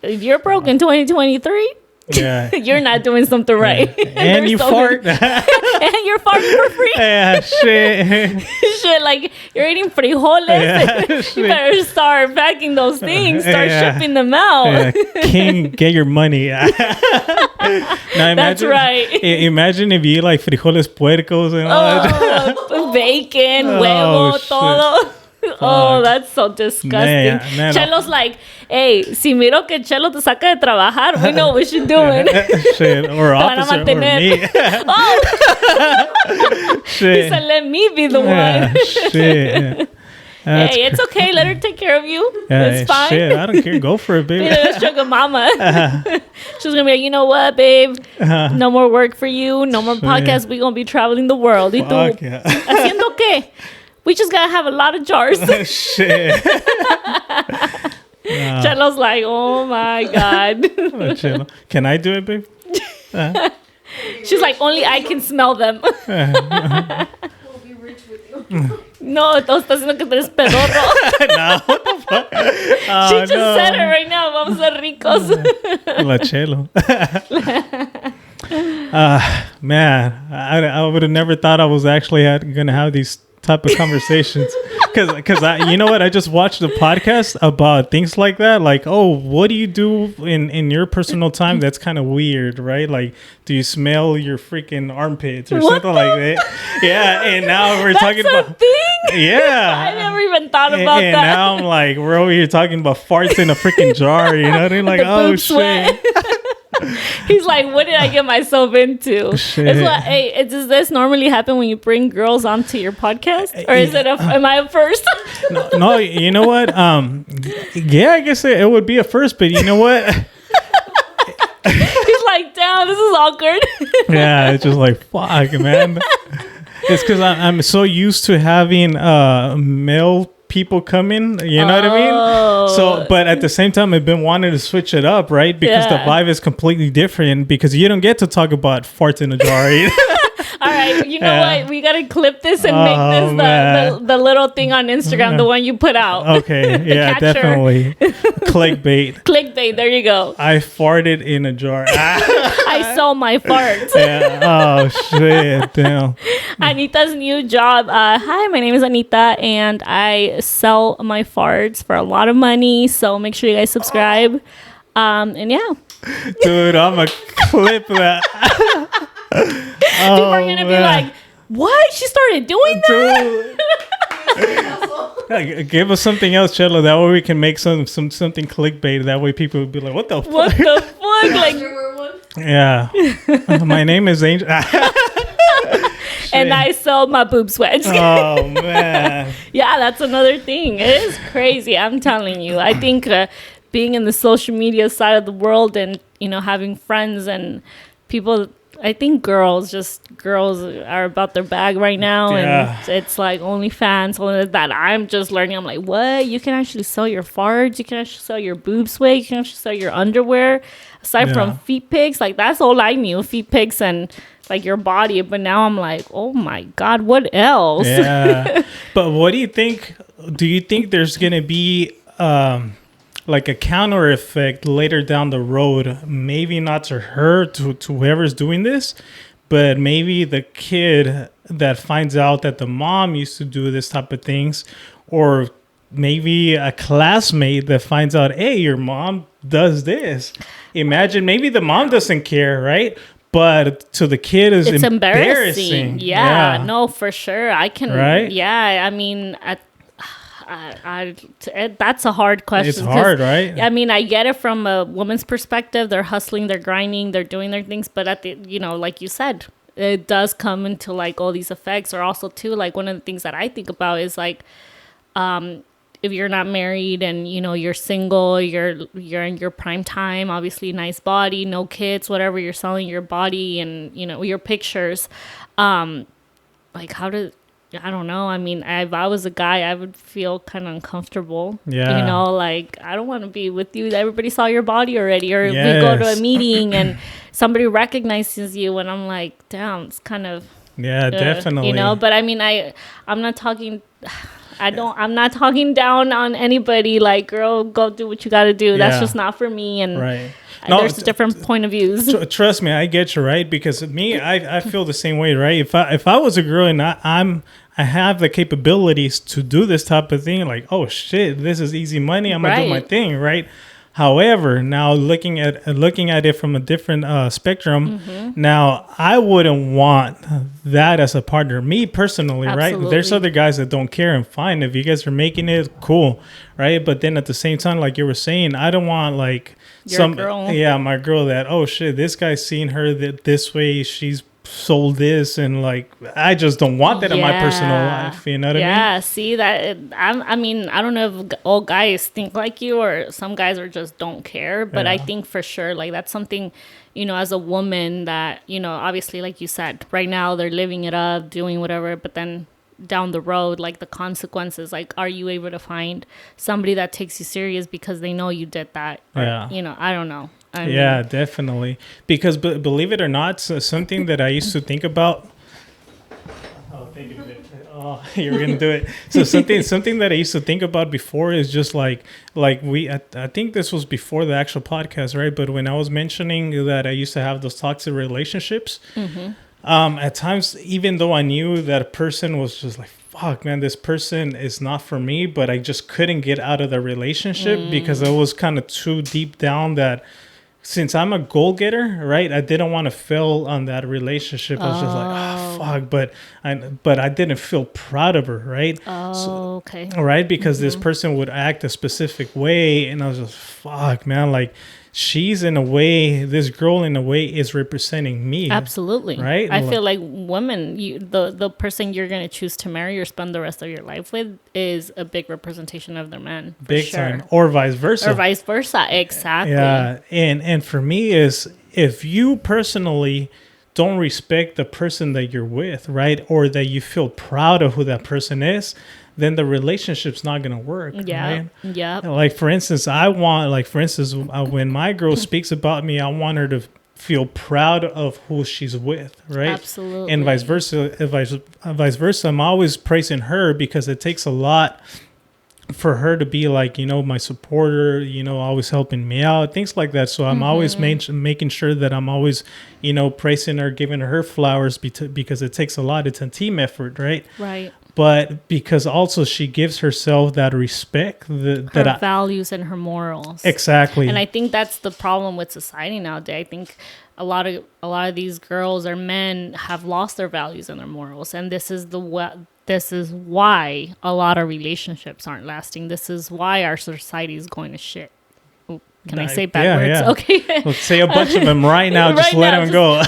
in 2023, yeah, you're not doing something right. And you fart. And you're farting for free. Yeah, shit. Shit, like you're eating frijoles. Yeah, You better start packing those things. Start shipping them out. Yeah. King, get your money. Now, That's right. Imagine if you eat like frijoles puercos and all that. Bacon, huevo, shit. todo. Oh, that's so disgusting. Man, Chelo's like, hey, si miro que Chelo te saca de trabajar, we know what you're doing. Shit, or opposite, or me. Oh! Shit. He said, let me be the one. Shit. Hey, it's okay. Let her take care of you. Yeah, It's fine. Shit, I don't care. Go for it, baby. That's sugar mama. She's going to be like, you know what, babe? No more work for you. No more podcasts. We're going to be traveling the world. ¿Y tú? Fuck yeah. ¿Haciendo qué? We just gotta have a lot of jars. Shit. Chelo's like, oh my God. Can I do it, babe? She's like, only I can smell them. We'll be rich with you. No, tú estás diciendo que tú eres pedorro. No, what the fuck? She just said it right now. Vamos a ser ricos. La Chelo. Man, I would have never thought I was actually going to have these type of conversations because you know what, I just watched a podcast about things like that, like, oh, what do you do in your personal time that's kind of weird, right? Like, do you smell your freaking armpits or something like that? Yeah, and now we're talking about thing? Yeah, I never even thought about and that. now I'm like, we're over here talking about farts in a freaking jar, you know what I mean? Like, oh shit. He's like, what did I get myself into? Shit. It's like, hey, does this normally happen when you bring girls onto your podcast? Or is it am I a first? No, you know what? Yeah, I guess it would be a first, but you know what? He's like, damn, this is awkward. Yeah, it's just like, fuck, man. It's because I'm so used to having male people come in, you know what I mean? So, but at the same time, I've been wanting to switch it up, right? Because the vibe is completely different, because you don't get to talk about farts in a jar. All right, you know what? We gotta clip this and make this the little thing on Instagram, the one you put out. Okay, yeah, definitely. Clickbait. Clickbait. There you go. I farted in a jar. I sell my farts. Yeah. Oh shit! Damn. Anita's new job. Hi, my name is Anita, and I sell my farts for a lot of money. So make sure you guys subscribe. And yeah, dude, I'm gonna clip that. People are gonna be like, "What? She started doing that?" Give us something else, Chelo. That way we can make something clickbait. That way people would be like, "What the fuck?" What the fuck? Like, yeah. My name is Angel. And I sell my boob sweats. Oh man. Yeah, that's another thing. It is crazy. I'm telling you. I think being in the social media side of the world, and having friends and people, I think girls are about their bag right now. Yeah. And it's like OnlyFans, all of that. I'm just learning. I'm like, what? You can actually sell your farts. You can actually sell your boob sway. You can actually sell your underwear. Aside from feet pics, like that's all I knew, feet pics and like your body. But now I'm like, oh my God, what else? Yeah. But what do you think? Do you think there's gonna be like a counter effect later down the road? Maybe not to her, to whoever's doing this, but maybe the kid that finds out that the mom used to do this type of things, or maybe a classmate that finds out, hey, your mom does this. Imagine, maybe the mom doesn't care, right? But to the kid it's embarrassing. Yeah, no, for sure. I can. Right? Yeah, I mean, That's a hard question. It's hard, right? I mean, I get it from a woman's perspective. They're hustling, they're grinding, they're doing their things. But at the, like you said, it does come into like all these effects. Or also too, like one of the things that I think about is like, if you're not married and you're single, you're in your prime time, obviously nice body, no kids, whatever, you're selling your body and your pictures. Like I don't know. I mean, if I was a guy, I would feel kind of uncomfortable. Yeah. Like I don't want to be with you. Everybody saw your body already. Or Yes. we go to a meeting and somebody recognizes you, and I'm like, damn, it's kind of definitely. But I mean, I'm not talking. I'm not talking down on anybody. Like, girl, go do what you got to do. That's Yeah. just not for me. And Right. there's a different point of views. Trust me, I get you, right? Because me, I feel the same way, right? If I was a girl and I have the capabilities to do this type of thing, like, oh shit, this is easy money, I'm gonna do my Right. thing, right? However, now looking at it from a different spectrum, now I wouldn't want that as a partner. Me personally, right? There's Absolutely. other guys that don't care, and fine, if you guys are making it, cool, right? But then at the same time, like you were saying, I don't want like Your girl. my girl that, oh shit, this guy's seen her this way, she's sold this, and like I just don't want that in my personal life. You know what I mean? Yeah, see that. I mean, I don't know if all guys think like you, or some guys are just don't care. But I Yeah. think for sure, like that's something, as a woman that obviously, like you said, right now they're living it up, doing whatever. But then down the road, like the consequences, like are you able to find somebody that takes you serious because they know you did that? Or, Yeah. I don't know. I mean, Yeah, definitely. Because believe it or not, something that I used to think about. Oh, thank you. Oh, you were gonna do it. So something that I used to think about before is just like I think this was before the actual podcast, right? But when I was mentioning that I used to have those toxic relationships, at times, even though I knew that a person was just like, fuck, man, this person is not for me, but I just couldn't get out of the relationship because I was kind of too deep down that since I'm a goal getter, right, I didn't want to fail on that relationship. I was just like, fuck, but I didn't feel proud of her, right? Okay. Right, because this person would act a specific way, and I was just, fuck, man, like she's in a way, this girl in a way is representing me. Absolutely. Right? I feel like women, the person you're going to choose to marry or spend the rest of your life with is a big representation of their man. Big time. Or vice versa. Or vice versa. Exactly. Yeah. And for me is if you personally don't respect the person that you're with, right? Or that you feel proud of who that person is, then the relationship's not going to work. Yeah. Right? Yeah. Like, for instance, when my girl speaks about me, I want her to feel proud of who she's with, right? Absolutely. And vice versa. I'm always praising her because it takes a lot for her to be like, my supporter, always helping me out, things like that. So I'm always making sure that I'm always, praising her, giving her flowers because it takes a lot. It's a team effort, right? Right. But because also she gives herself that respect, Her values and her morals. Exactly. And I think that's the problem with society nowadays. I think a lot of these girls or men have lost their values and their morals, and this is why a lot of relationships aren't lasting. This is why our society is going to shit. Ooh, can I say bad words? Yeah. Okay. Let's say a bunch of them right now. Just Right let now, them go.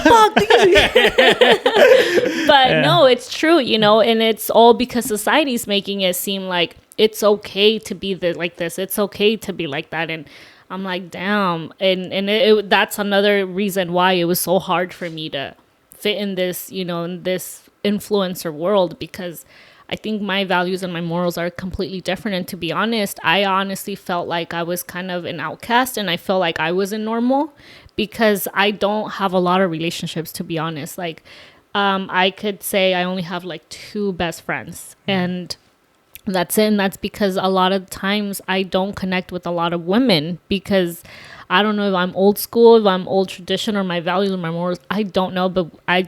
But no, it's true, and it's all because society's making it seem like it's okay to be like this. It's okay to be like that. And I'm like, damn. And that's another reason why it was so hard for me to fit in this, in this influencer world, because I think my values and my morals are completely different. And to be honest, I honestly felt like I was kind of an outcast, and I felt like I wasn't normal because I don't have a lot of relationships, to be honest. Like, I could say I only have like 2 best friends, and that's it. And that's because a lot of times I don't connect with a lot of women because I don't know if I'm old school, if I'm old tradition, or my values or my morals. I don't know, but a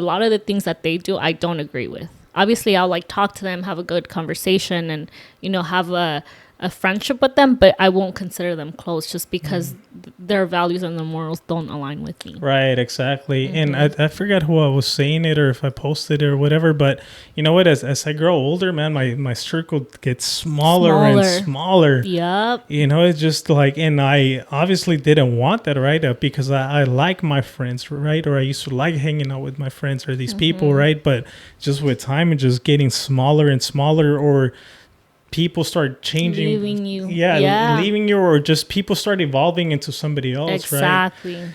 lot of the things that they do, I don't agree with. Obviously, I'll like talk to them, have a good conversation, and have a a friendship with them, but I won't consider them close just because their values and their morals don't align with me. Right, exactly. And I forget who I was saying it or if I posted it or whatever, but you know what? As I grow older, man, my circle gets smaller and smaller. Yep. You know, it's just like, and I obviously didn't want that, right? Because I like my friends, right? Or I used to like hanging out with my friends or these people, right? But just with time and just getting smaller and smaller, or people start changing, leaving you, leaving you, or just people start evolving into somebody else, exactly. Right?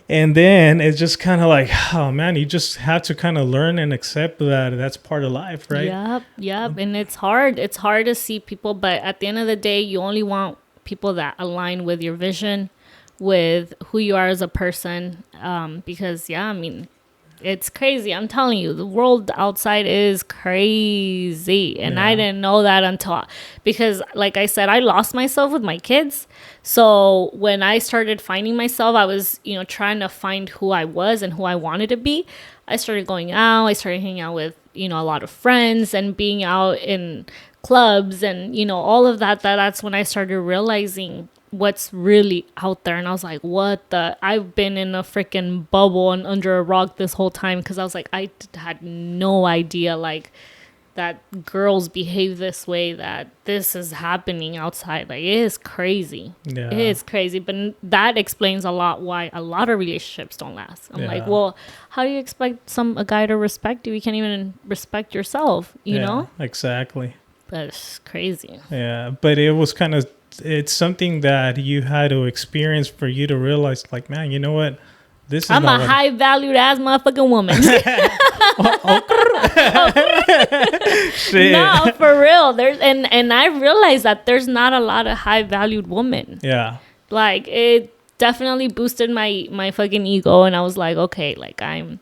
And then it's just kind of like, oh man, you just have to kind of learn and accept that that's part of life, right? Yep. And it's hard to see people, but at the end of the day, you only want people that align with your vision, with who you are as a person, because I mean, it's crazy. I'm telling you, the world outside is crazy. And I didn't know that because like I said, I lost myself with my kids. So when I started finding myself, I was, trying to find who I was and who I wanted to be. I started going out. I started hanging out with, a lot of friends and being out in clubs and, all of that. That's when I started realizing what's really out there. And I was like, I've been in a freaking bubble and under a rock this whole time, because I was like, I had no idea like that girls behave this way, that this is happening outside. Like, it is crazy. It is crazy. But that explains a lot why a lot of relationships don't last. I'm like, well, how do you expect a guy to respect you? You can't even respect yourself, you know? Exactly. But it's crazy. Yeah, but it's something that you had to experience for you to realize, like, man, you know what? I'm a high valued ass motherfucking woman. Shit. No, for real. And I realized that there's not a lot of high valued women. Yeah. Like, it definitely boosted my fucking ego, and I was like, okay, like I'm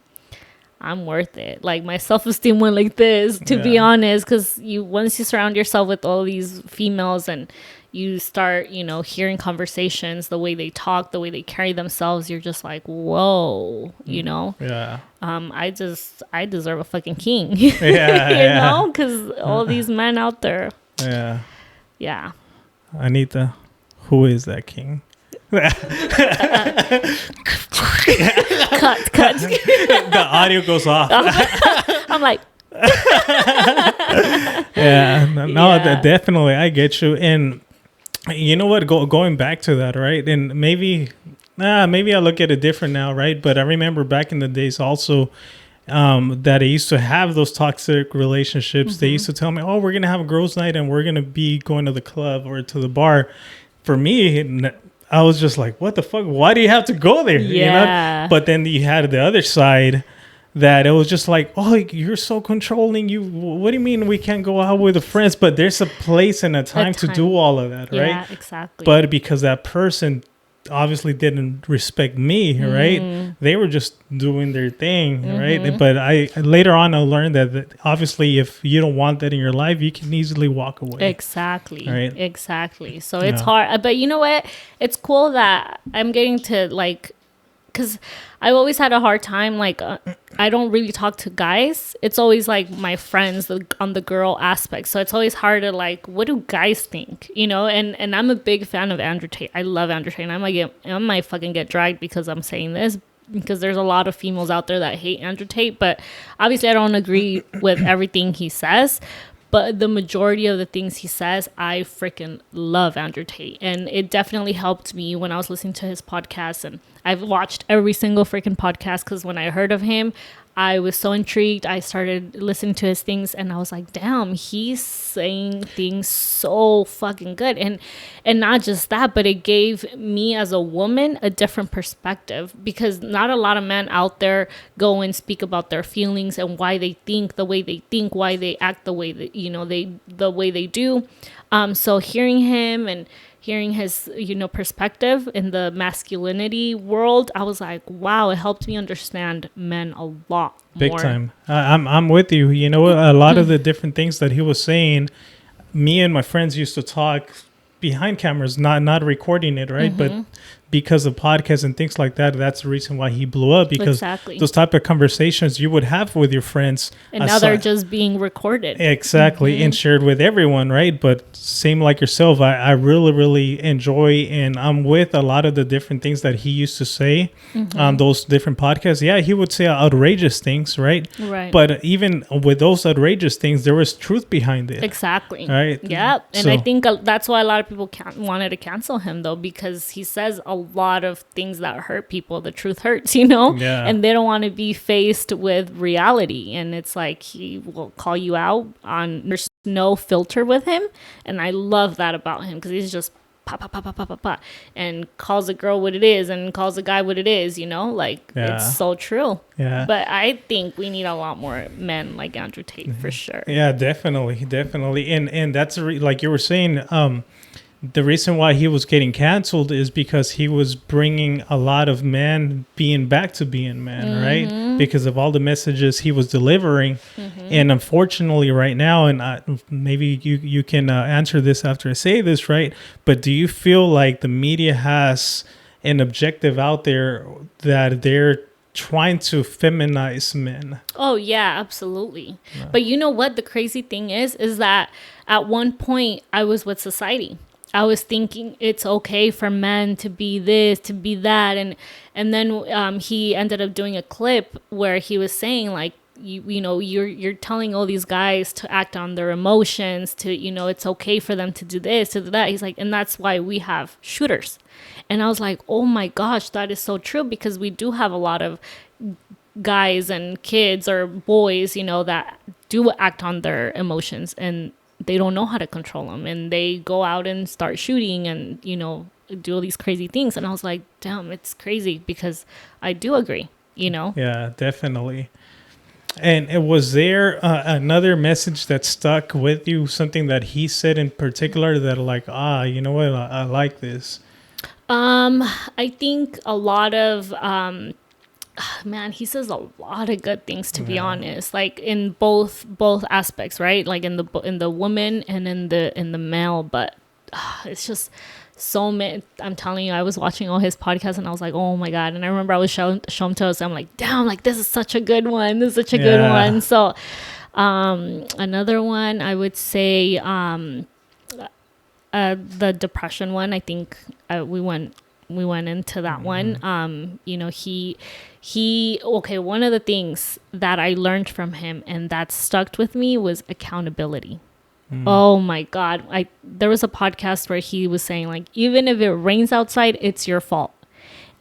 worth it. Like, my self-esteem went like this, to be honest, because once you surround yourself with all these females and you start, hearing conversations, the way they talk, the way they carry themselves, you're just like, whoa, Yeah. I deserve a fucking king. Yeah. Because all these men out there. Yeah. Anita, who is that king? Cut. The audio goes off. I'm like, definitely, I get you. And you know what, going back to that, right? And maybe I look at it different now, right? But I remember back in the days also, that I used to have those toxic relationships. They used to tell me, oh, we're gonna have a girls' night and we're gonna be going to the club or to the bar. For me, I was just like, what the fuck? Why do you have to go there? Yeah. But then you had the other side that it was just like, oh, you're so controlling. What do you mean we can't go out with the friends? But there's a place and a time to do all of that, right? Yeah, exactly. But because that person obviously didn't respect me, right? They were just doing their thing, right? But later on I learned that obviously if you don't want that in your life, you can easily walk away. Exactly. Right? Exactly. So it's hard. But you know what? It's cool that I'm getting to like, because I've always had a hard time, like, I don't really talk to guys. It's always, like, my friends on the girl aspect. So it's always hard to, like, what do guys think, And I'm a big fan of Andrew Tate. I love Andrew Tate. And I might fucking get dragged because I'm saying this, because there's a lot of females out there that hate Andrew Tate. But obviously I don't agree with everything he says. But the majority of the things he says, I freaking love Andrew Tate. And it definitely helped me when I was listening to his podcast. And I've watched every single freaking podcast because when I heard of him, I was so intrigued. I started listening to his things and I was like, damn, he's saying things so fucking good. And not just that, but it gave me as a woman a different perspective, because not a lot of men out there go and speak about their feelings and why they think the way they think, why they act the way that, the way they do. So hearing him and hearing his, perspective in the masculinity world, I was like, wow, it helped me understand men a lot more. Big time. I'm with you. A lot of the different things that he was saying, me and my friends used to talk behind cameras, not recording it, right? But because of podcasts and things like that, that's the reason why he blew up, because Exactly. those type of conversations you would have with your friends. And now they're just being recorded. Exactly. And shared with everyone, right? But same like yourself, I really, really enjoy, and I'm with a lot of the different things that he used to say on those different podcasts. Yeah, he would say outrageous things, right? Right. But even with those outrageous things, there was truth behind it. Exactly. Right. Yep. And So- I think that's why a lot of people wanted to cancel him, though, because he says a lot of things that hurt people. The truth hurts, you know? Yeah. And they don't want to be faced with reality. And it's like he will call you out on, there's no filter with him. And I love that about him, because he's just pa pa pa pa pa pa pa, and calls a girl what it is and calls a guy what it is, you know? Like, Yeah. it's so true. Yeah. But I think we need a lot more men like Andrew Tate, for sure. Yeah, definitely. And that's like you were saying, the reason why he was getting canceled is because he was bringing a lot of men being back to being men, right? Because of all the messages he was delivering. And unfortunately right now, and maybe you can answer this after I say this, right? But do you feel like the media has an objective out there that they're trying to feminize men? Oh yeah, absolutely. But you know what the crazy thing is that at one point I was with society. I was thinking it's okay for men to be this, to be that, and then he ended up doing a clip where he was saying, like, you know, you're telling all these guys to act on their emotions, to, you know, it's okay for them to do this, to do that. He's like, and that's why we have shooters. And I was like, oh my gosh, that is so true, because we do have a lot of guys and kids or boys, you know, that do act on their emotions, and they don't know how to control them, and they go out and start shooting and, you know, do all these crazy things. And I was like, damn, it's crazy, because I do agree, you know? Yeah, definitely. And it was there another message that stuck with you, something that he said in particular that, like, you know what, I like this? I think a lot of, man, he says a lot of good things, to be honest, like in both aspects, right? Like in the woman and in the male, but it's just so many. I'm telling you, I was watching all his podcasts and I was like, oh my God. And I remember I was showing to us, I'm like, damn, like this is such a good one. This is such a good one. So another one, I would say the depression one. I think we went into that one. You know, he okay, one of the things that I learned from him and that stuck with me was accountability. Oh my God. There was a podcast where he was saying, like, even if it rains outside, it's your fault.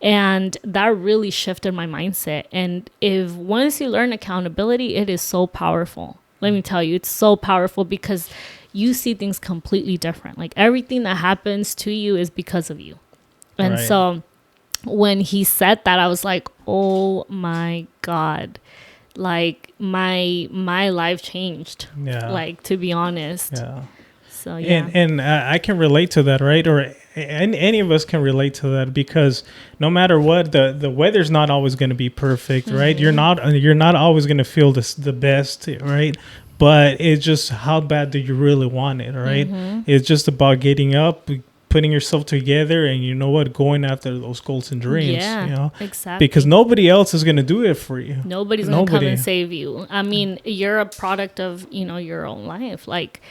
And that really shifted my mindset. And if once you learn accountability, it is so powerful. Let me tell you, it's so powerful, because you see things completely different. Like, everything that happens to you is because of you. And Right. so when he said that, I was like, oh my God, like my life changed. Yeah. Like, to be honest. Yeah. So yeah. And I can relate to that, right? Or any of us can relate to that, because no matter what, the weather's not always going to be perfect, right? You're not always going to feel the best, right? But it's just, how bad do you really want it, right? It's just about getting up, putting yourself together, and you know what, going after those goals and dreams. Yeah, you know, exactly. because nobody else is going to do it for you. Nobody's gonna come and save you. I mean, you're a product of, you know, your own life. Like,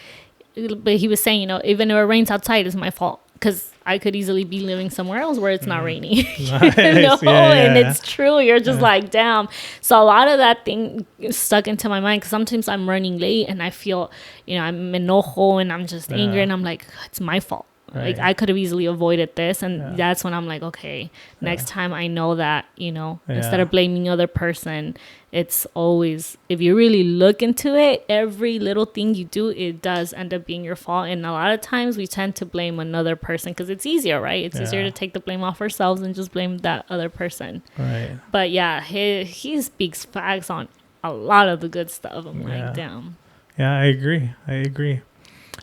but he was saying, you know, even if it rains outside, it's my fault, because I could easily be living somewhere else where it's not rainy. Nice. You know? Yeah, And yeah. it's true. You're just like, damn. So a lot of that thing stuck into my mind, because sometimes I'm running late and I feel, you know, I'm enojo and I'm just angry, and I'm like, it's my fault. Right. Like, I could have easily avoided this. And that's when I'm like, okay, next time I know that, you know, instead of blaming the other person, it's always, if you really look into it, every little thing you do, it does end up being your fault. And a lot of times we tend to blame another person because it's easier, right? It's easier to take the blame off ourselves and just blame that other person. Right. But yeah, he speaks facts on a lot of the good stuff. I'm like, damn. Yeah, I agree.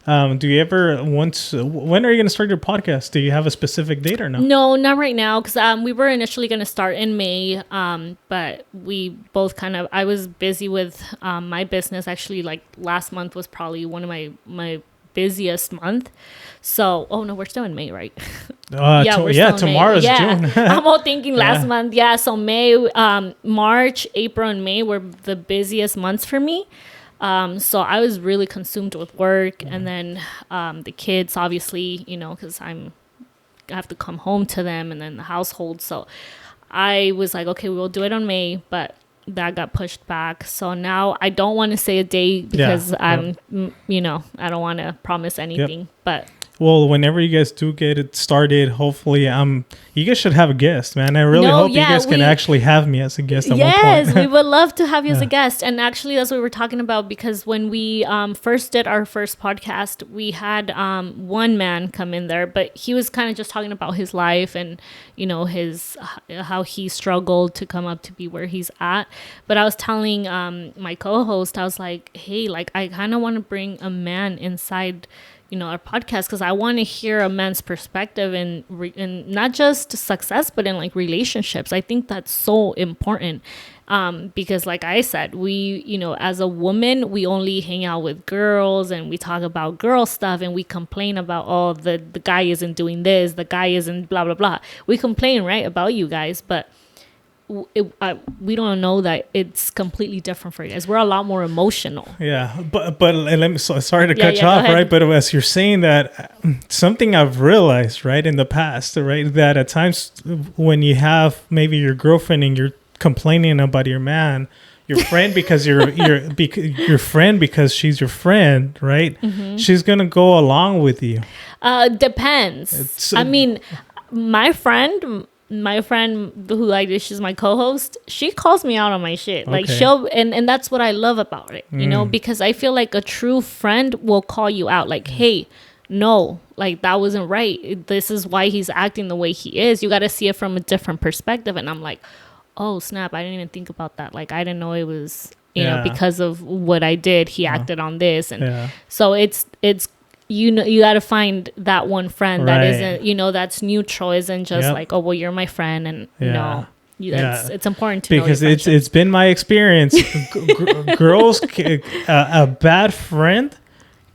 Do you ever when are you going to start your podcast? Do you have a specific date or no? No, not right now, because we were initially going to start in May, but we both I was busy with my business. Actually, like last month was probably one of my busiest month. So, oh no, we're still in May, right? We're tomorrow's June. I'm all thinking last month. Yeah, so May, March, April, and May were the busiest months for me. So I was really consumed with work, and then the kids, obviously, because I have to come home to them, and then the household. So I was like, okay, we'll do it on May, but that got pushed back. So now I don't want to say a date because I don't want to promise anything, but. Well, whenever you guys do get it started, hopefully, you guys should have a guest, man. I really hope you guys can actually have me as a guest at one point. Yes, we would love to have you as a guest. And actually, that's what we were talking about, because when we first did our first podcast, we had one man come in there, but he was kind of just talking about his life and, how he struggled to come up to be where he's at. But I was telling my co-host, I was like, hey, like, I kind of want to bring a man inside our podcast, because I want to hear a man's perspective in not just success, but in like relationships. I think that's so important, because like I said, we, as a woman, we only hang out with girls and we talk about girl stuff, and we complain about, oh, the guy isn't doing this, the guy isn't blah, blah, blah. We complain, right, about you guys, but we don't know that it's completely different for you guys. We're a lot more emotional. Yeah, but let me. Sorry to cut you off, right? But as you're saying that, something I've realized, right, in the past, right, that at times when you have maybe your girlfriend and you're complaining about your man, your friend because your friend because she's your friend, right? Mm-hmm. She's gonna go along with you. Depends. I mean, my friend who she's my co-host, she calls me out on my shit. Like and that's what I love about it, because I feel like a true friend will call you out, like, hey, no, like, that wasn't right. This is why he's acting the way he is. You got to see it from a different perspective. And I'm like, oh snap, I didn't even think about that. Like, I didn't know it was because of what I did, he acted on this. And so it's you got to find that one friend that isn't, that's neutral, isn't just like, oh, well, you're my friend. And it's important to because know it's been my experience. Girls, a bad friend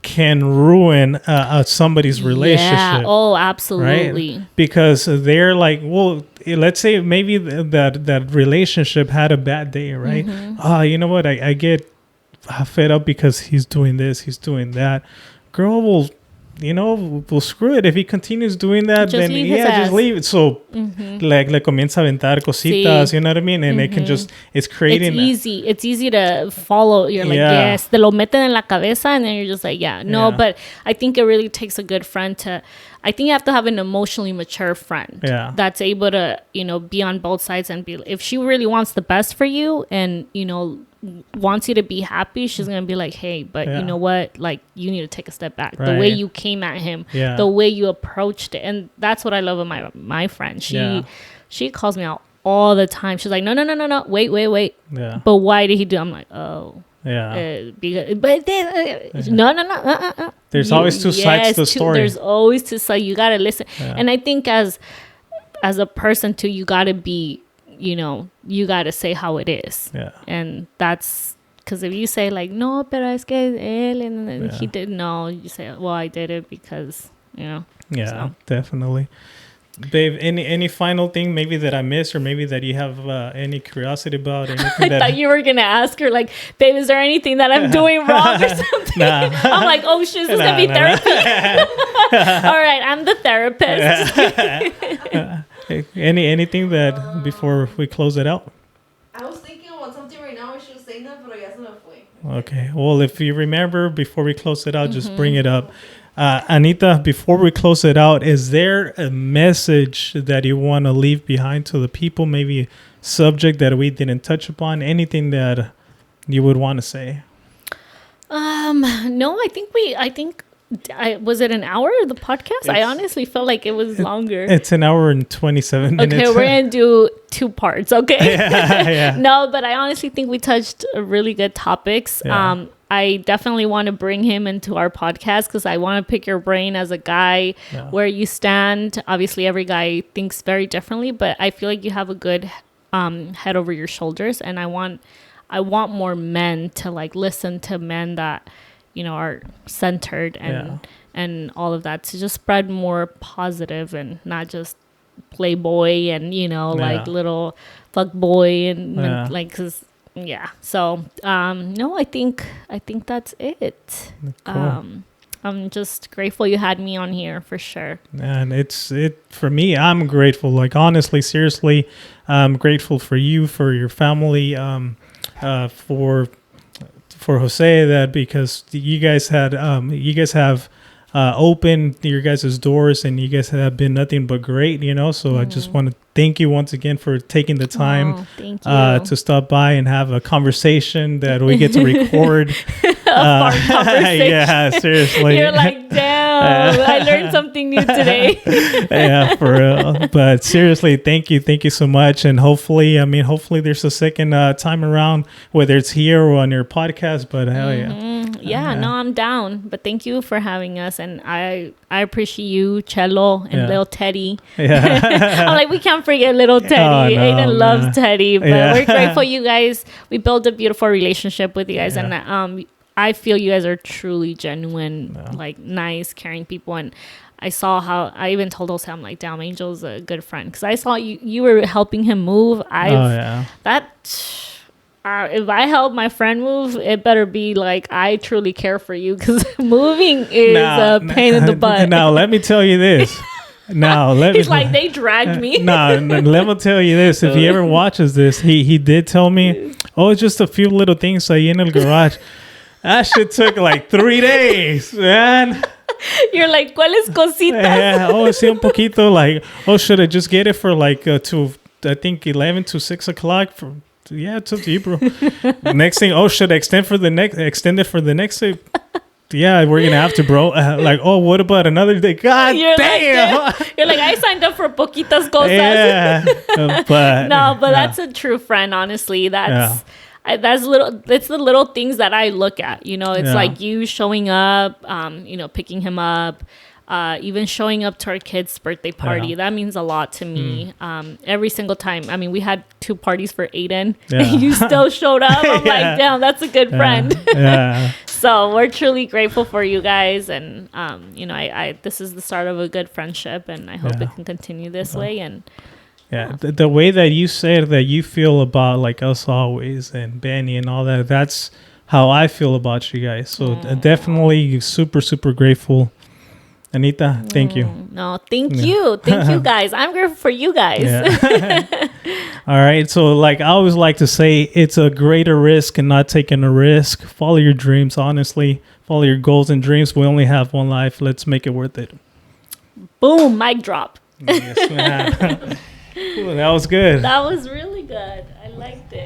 can ruin somebody's relationship. Yeah. Oh, absolutely. Right? Because they're like, well, let's say maybe that relationship had a bad day, right? Mm-hmm. You know what? I get fed up because he's doing this, he's doing that. Girl will, will screw it. If he continues doing that, just then just leave it. So, like, le comienza a aventar cositas, you know what I mean? And it can it's creating. It's easy to follow. You're like, yes, te lo meten en la cabeza, and then you're just like, but I think it really takes a good friend I think you have to have an emotionally mature friend that's able to, be on both sides and be, if she really wants the best for you and, wants you to be happy, she's going to be like, hey, but you know what? Like, you need to take a step back. Right. The way you came at him, the way you approached it. And that's what I love about my friend. She calls me out all the time. She's like, no, wait. Yeah. But why did he do? I'm like, oh. Yeah. No. There's always two sides to the story. There's always two sides. You got to listen. Yeah. And I think as a person too, you got to be, you got to say how it is. Yeah. And that's because if you say like, no, pero es que él and he didn't know, you say, well, I did it because, Yeah, so. Definitely. Babe, any final thing maybe that I missed, or maybe that you have any curiosity about? I thought you were gonna ask her, like, babe, is there anything that I'm doing wrong or something? I'm like, oh shit, this is gonna be therapy. All right, I'm the therapist. Anything that before we close it out? I was thinking about something right now. I should say that, pero ya se me fue. Okay, well, if you remember before we close it out, just bring it up. Anita, before we close it out, is there a message that you want to leave behind to the people? Maybe a subject that we didn't touch upon? Anything that you would want to say? No, I think was it an hour, the podcast? I honestly felt like it was longer. It's an hour and 27 minutes. Okay, we're going to do 2 parts, okay? Yeah. No, but I honestly think we touched really good topics. Yeah. I definitely want to bring him into our podcast because I want to pick your brain as a guy, where you stand. Obviously, every guy thinks very differently, but I feel like you have a good head over your shoulders, and I want more men to like listen to men that, are centered and all of that, to just spread more positive and not just playboy and like little fuck boy and like, cause so no, I think that's it. Cool. I'm just grateful you had me on here for sure. And for me, I'm grateful, like honestly, seriously, I'm grateful for you, for your family, for Jose, that because you guys have opened your guys' doors, and you guys have been nothing but great, so I just want to thank you once again for taking the time to stop by and have a conversation that we get to record. Yeah, seriously. You're like, damn, I learned something new today. Yeah, for real. But seriously, thank you so much. And hopefully there's a second time around, whether it's here or on your podcast. But hell yeah. No, I'm down. But thank you for having us, and I appreciate you, Cello, and little Teddy. Yeah. I'm like, we can't forget little Teddy. Aiden loves Teddy, but we're grateful you guys. We built a beautiful relationship with you guys, and I feel you guys are truly genuine, like nice, caring people. And I saw how I even told Jose, I'm like, damn, Angel's a good friend, because I saw you were helping him move. If I help my friend move, it better be like I truly care for you, because moving is a pain in the butt. Now let me tell you this. He's like, they dragged me. Let me tell you this. If he ever watches this, he did tell me, it's just a few little things ahí en el garage. That shit took like 3 days, man. You're like, ¿cuáles cositas? Yeah, sí, un poquito. Like, should I just get it for like to, I think 11 to 6 o'clock? It's up to you, bro. Next thing, should I extend it for the next day? Yeah, we're gonna have to, bro. What about another day? God damn! You're like, I signed up for poquitas cosas. Yeah, but that's a true friend. Honestly, that's little. It's the little things that I look at. It's like you showing up, picking him up, even showing up to our kid's birthday party. That means a lot to me. Every single time. I mean, we had 2 parties for Aiden. You still showed up. I'm like, damn, that's a good friend. So we're truly grateful for you guys, and I this is the start of a good friendship, and I hope it can continue this way. And the way that you said that you feel about like us always and Benny and all that, that's how I feel about you guys. So definitely super, super grateful. Anita, thank you. No, thank you. Thank you guys. I'm grateful for you guys. All right. So like I always like to say, it's a greater risk and not taking a risk. Follow your dreams, honestly. Follow your goals and dreams. We only have one life. Let's make it worth it. Boom. Mic drop. Yes, man. Ooh, that was good. That was really good. I liked it.